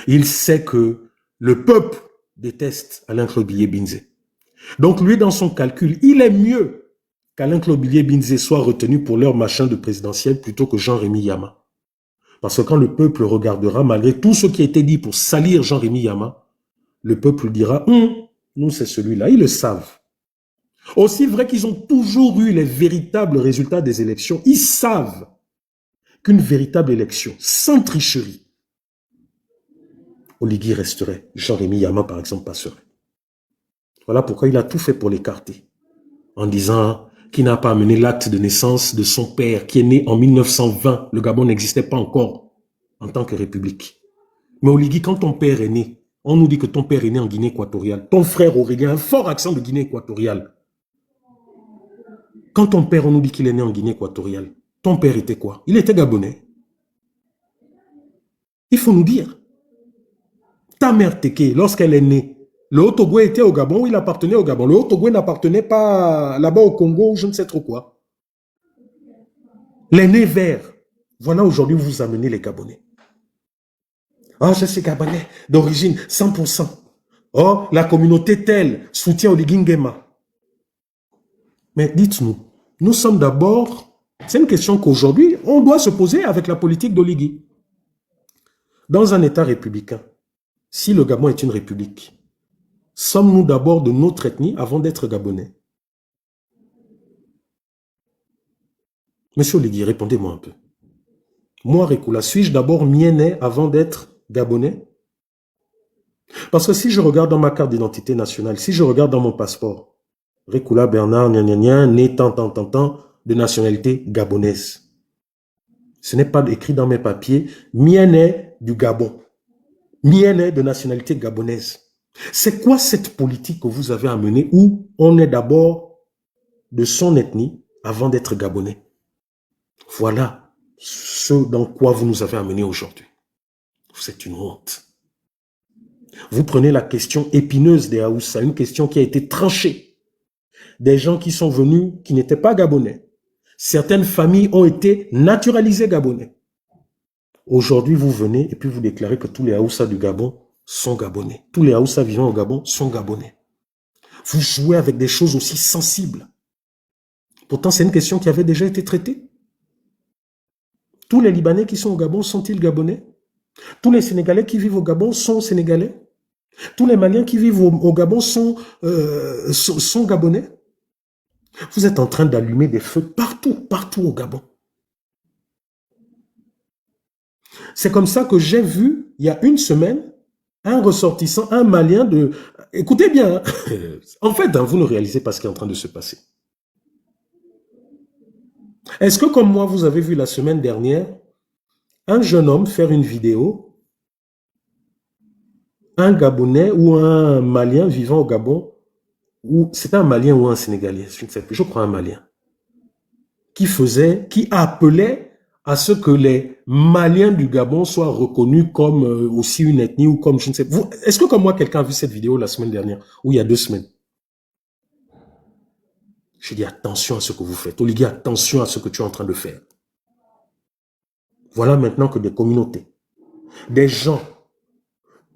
Il sait que le peuple déteste Alain-Claude Billiet-Binze. Donc lui, dans son calcul, il est mieux qu'Alain-Claude Billiet-Binze soit retenu pour leur machin de présidentiel plutôt que Jean-Rémy Yama. Parce que quand le peuple regardera, malgré tout ce qui a été dit pour salir Jean-Rémy Yama, le peuple dira, nous c'est celui-là, ils le savent. Aussi vrai qu'ils ont toujours eu les véritables résultats des élections, ils savent qu'une véritable élection, sans tricherie, Oligui resterait. Jean-Rémy Yama, par exemple, passerait. Voilà pourquoi il a tout fait pour l'écarter. En disant qu'il n'a pas amené l'acte de naissance de son père, qui est né en 1920. Le Gabon n'existait pas encore en tant que république. Mais Oligui, quand ton père est né, on nous dit que ton père est né en Guinée équatoriale. Ton frère Aurélien a un fort accent de Guinée équatoriale. Quand ton père, on nous dit qu'il est né en Guinée équatoriale, ton père était quoi? Il était gabonais. Il faut nous dire. Ta mère Teke, lorsqu'elle est née, le Haut-Togo était au Gabon ou il appartenait au Gabon? Le Haut-Togo n'appartenait pas là-bas au Congo ou je ne sais trop quoi. Les nez verts. Voilà aujourd'hui où vous amenez les Gabonais. Ah, je suis Gabonais d'origine 100%. Oh, la communauté telle soutient Oligui Nguema. Mais dites-nous, nous sommes d'abord, c'est une question qu'aujourd'hui, on doit se poser avec la politique d'Oligui. Dans un État républicain, si le Gabon est une république, sommes-nous d'abord de notre ethnie avant d'être Gabonais? Monsieur Oligui, répondez-moi un peu. Moi, Rekula, suis-je d'abord mienais avant d'être gabonais? Parce que si je regarde dans ma carte d'identité nationale, si je regarde dans mon passeport, Rekula Bernard, né tant, de nationalité gabonaise. Ce n'est pas écrit dans mes papiers, mienais du Gabon. Mienais de nationalité gabonaise. C'est quoi cette politique que vous avez amenée où on est d'abord de son ethnie avant d'être gabonais? Voilà ce dans quoi vous nous avez amenés aujourd'hui. C'est une honte. Vous prenez la question épineuse des Haoussa, une question qui a été tranchée. Des gens qui sont venus, qui n'étaient pas gabonais. Certaines familles ont été naturalisées gabonais. Aujourd'hui, vous venez et puis vous déclarez que tous les Haoussa du Gabon sont gabonais. Tous les Haoussa vivant au Gabon sont gabonais. Vous jouez avec des choses aussi sensibles. Pourtant, c'est une question qui avait déjà été traitée. Tous les Libanais qui sont au Gabon sont-ils gabonais? Tous les Sénégalais qui vivent au Gabon sont sénégalais? Tous les Maliens qui vivent au Gabon sont gabonais? Vous êtes en train d'allumer des feux partout au Gabon. C'est comme ça que j'ai vu, il y a une semaine, un ressortissant, un Malien de... Écoutez bien, hein. En fait, vous ne réalisez pas ce qui est en train de se passer. Est-ce que comme moi, vous avez vu la semaine dernière, un jeune homme faire une vidéo, un Gabonais ou un Malien vivant au Gabon, ou c'est un Malien ou un Sénégalais, je ne sais plus, je crois un Malien, qui appelait à ce que les Maliens du Gabon soient reconnus comme aussi une ethnie ou comme je ne sais pas. Est-ce que comme moi, quelqu'un a vu cette vidéo la semaine dernière ou il y a 2 semaines? Je dis attention à ce que vous faites. Oligui, attention à ce que tu es en train de faire. Voilà maintenant que des communautés, des gens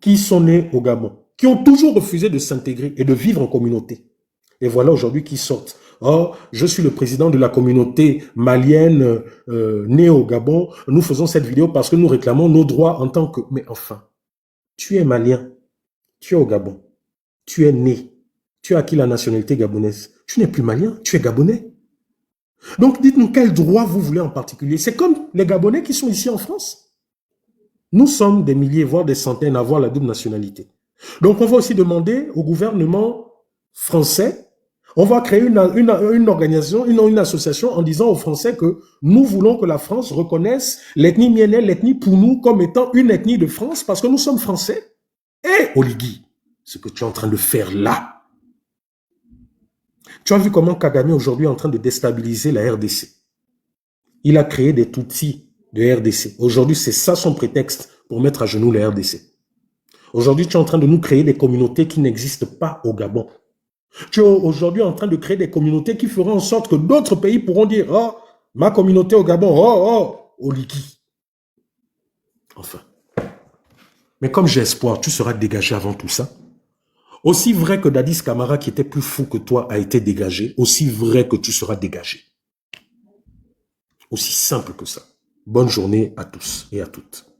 qui sont nés au Gabon, qui ont toujours refusé de s'intégrer et de vivre en communauté. Et voilà aujourd'hui qui sortent. Oh, je suis le président de la communauté malienne née au Gabon. Nous faisons cette vidéo parce que nous réclamons nos droits en tant que... Mais enfin, tu es malien, tu es au Gabon, tu es né, tu as acquis la nationalité gabonaise. Tu n'es plus malien, tu es gabonais. Donc dites-nous quel droit vous voulez en particulier. C'est comme les Gabonais qui sont ici en France. Nous sommes des milliers, voire des centaines à avoir la double nationalité. Donc on va aussi demander au gouvernement français, on va créer une organisation, une association en disant aux Français que nous voulons que la France reconnaisse l'ethnie mienais, l'ethnie Pounou comme étant une ethnie de France parce que nous sommes Français. Et Oligui, ce que tu es en train de faire là, tu as vu comment Kagame aujourd'hui est en train de déstabiliser la RDC. Il a créé des Tutsis de RDC. Aujourd'hui, c'est ça son prétexte pour mettre à genoux la RDC. Aujourd'hui, tu es en train de nous créer des communautés qui n'existent pas au Gabon. Tu es aujourd'hui en train de créer des communautés qui feront en sorte que d'autres pays pourront dire « Oh, ma communauté au Gabon, Oligui. » Enfin. Mais comme j'ai espoir, tu seras dégagé avant tout ça. Aussi vrai que Dadis Camara, qui était plus fou que toi, a été dégagé, aussi vrai que tu seras dégagé. Aussi simple que ça. Bonne journée à tous et à toutes.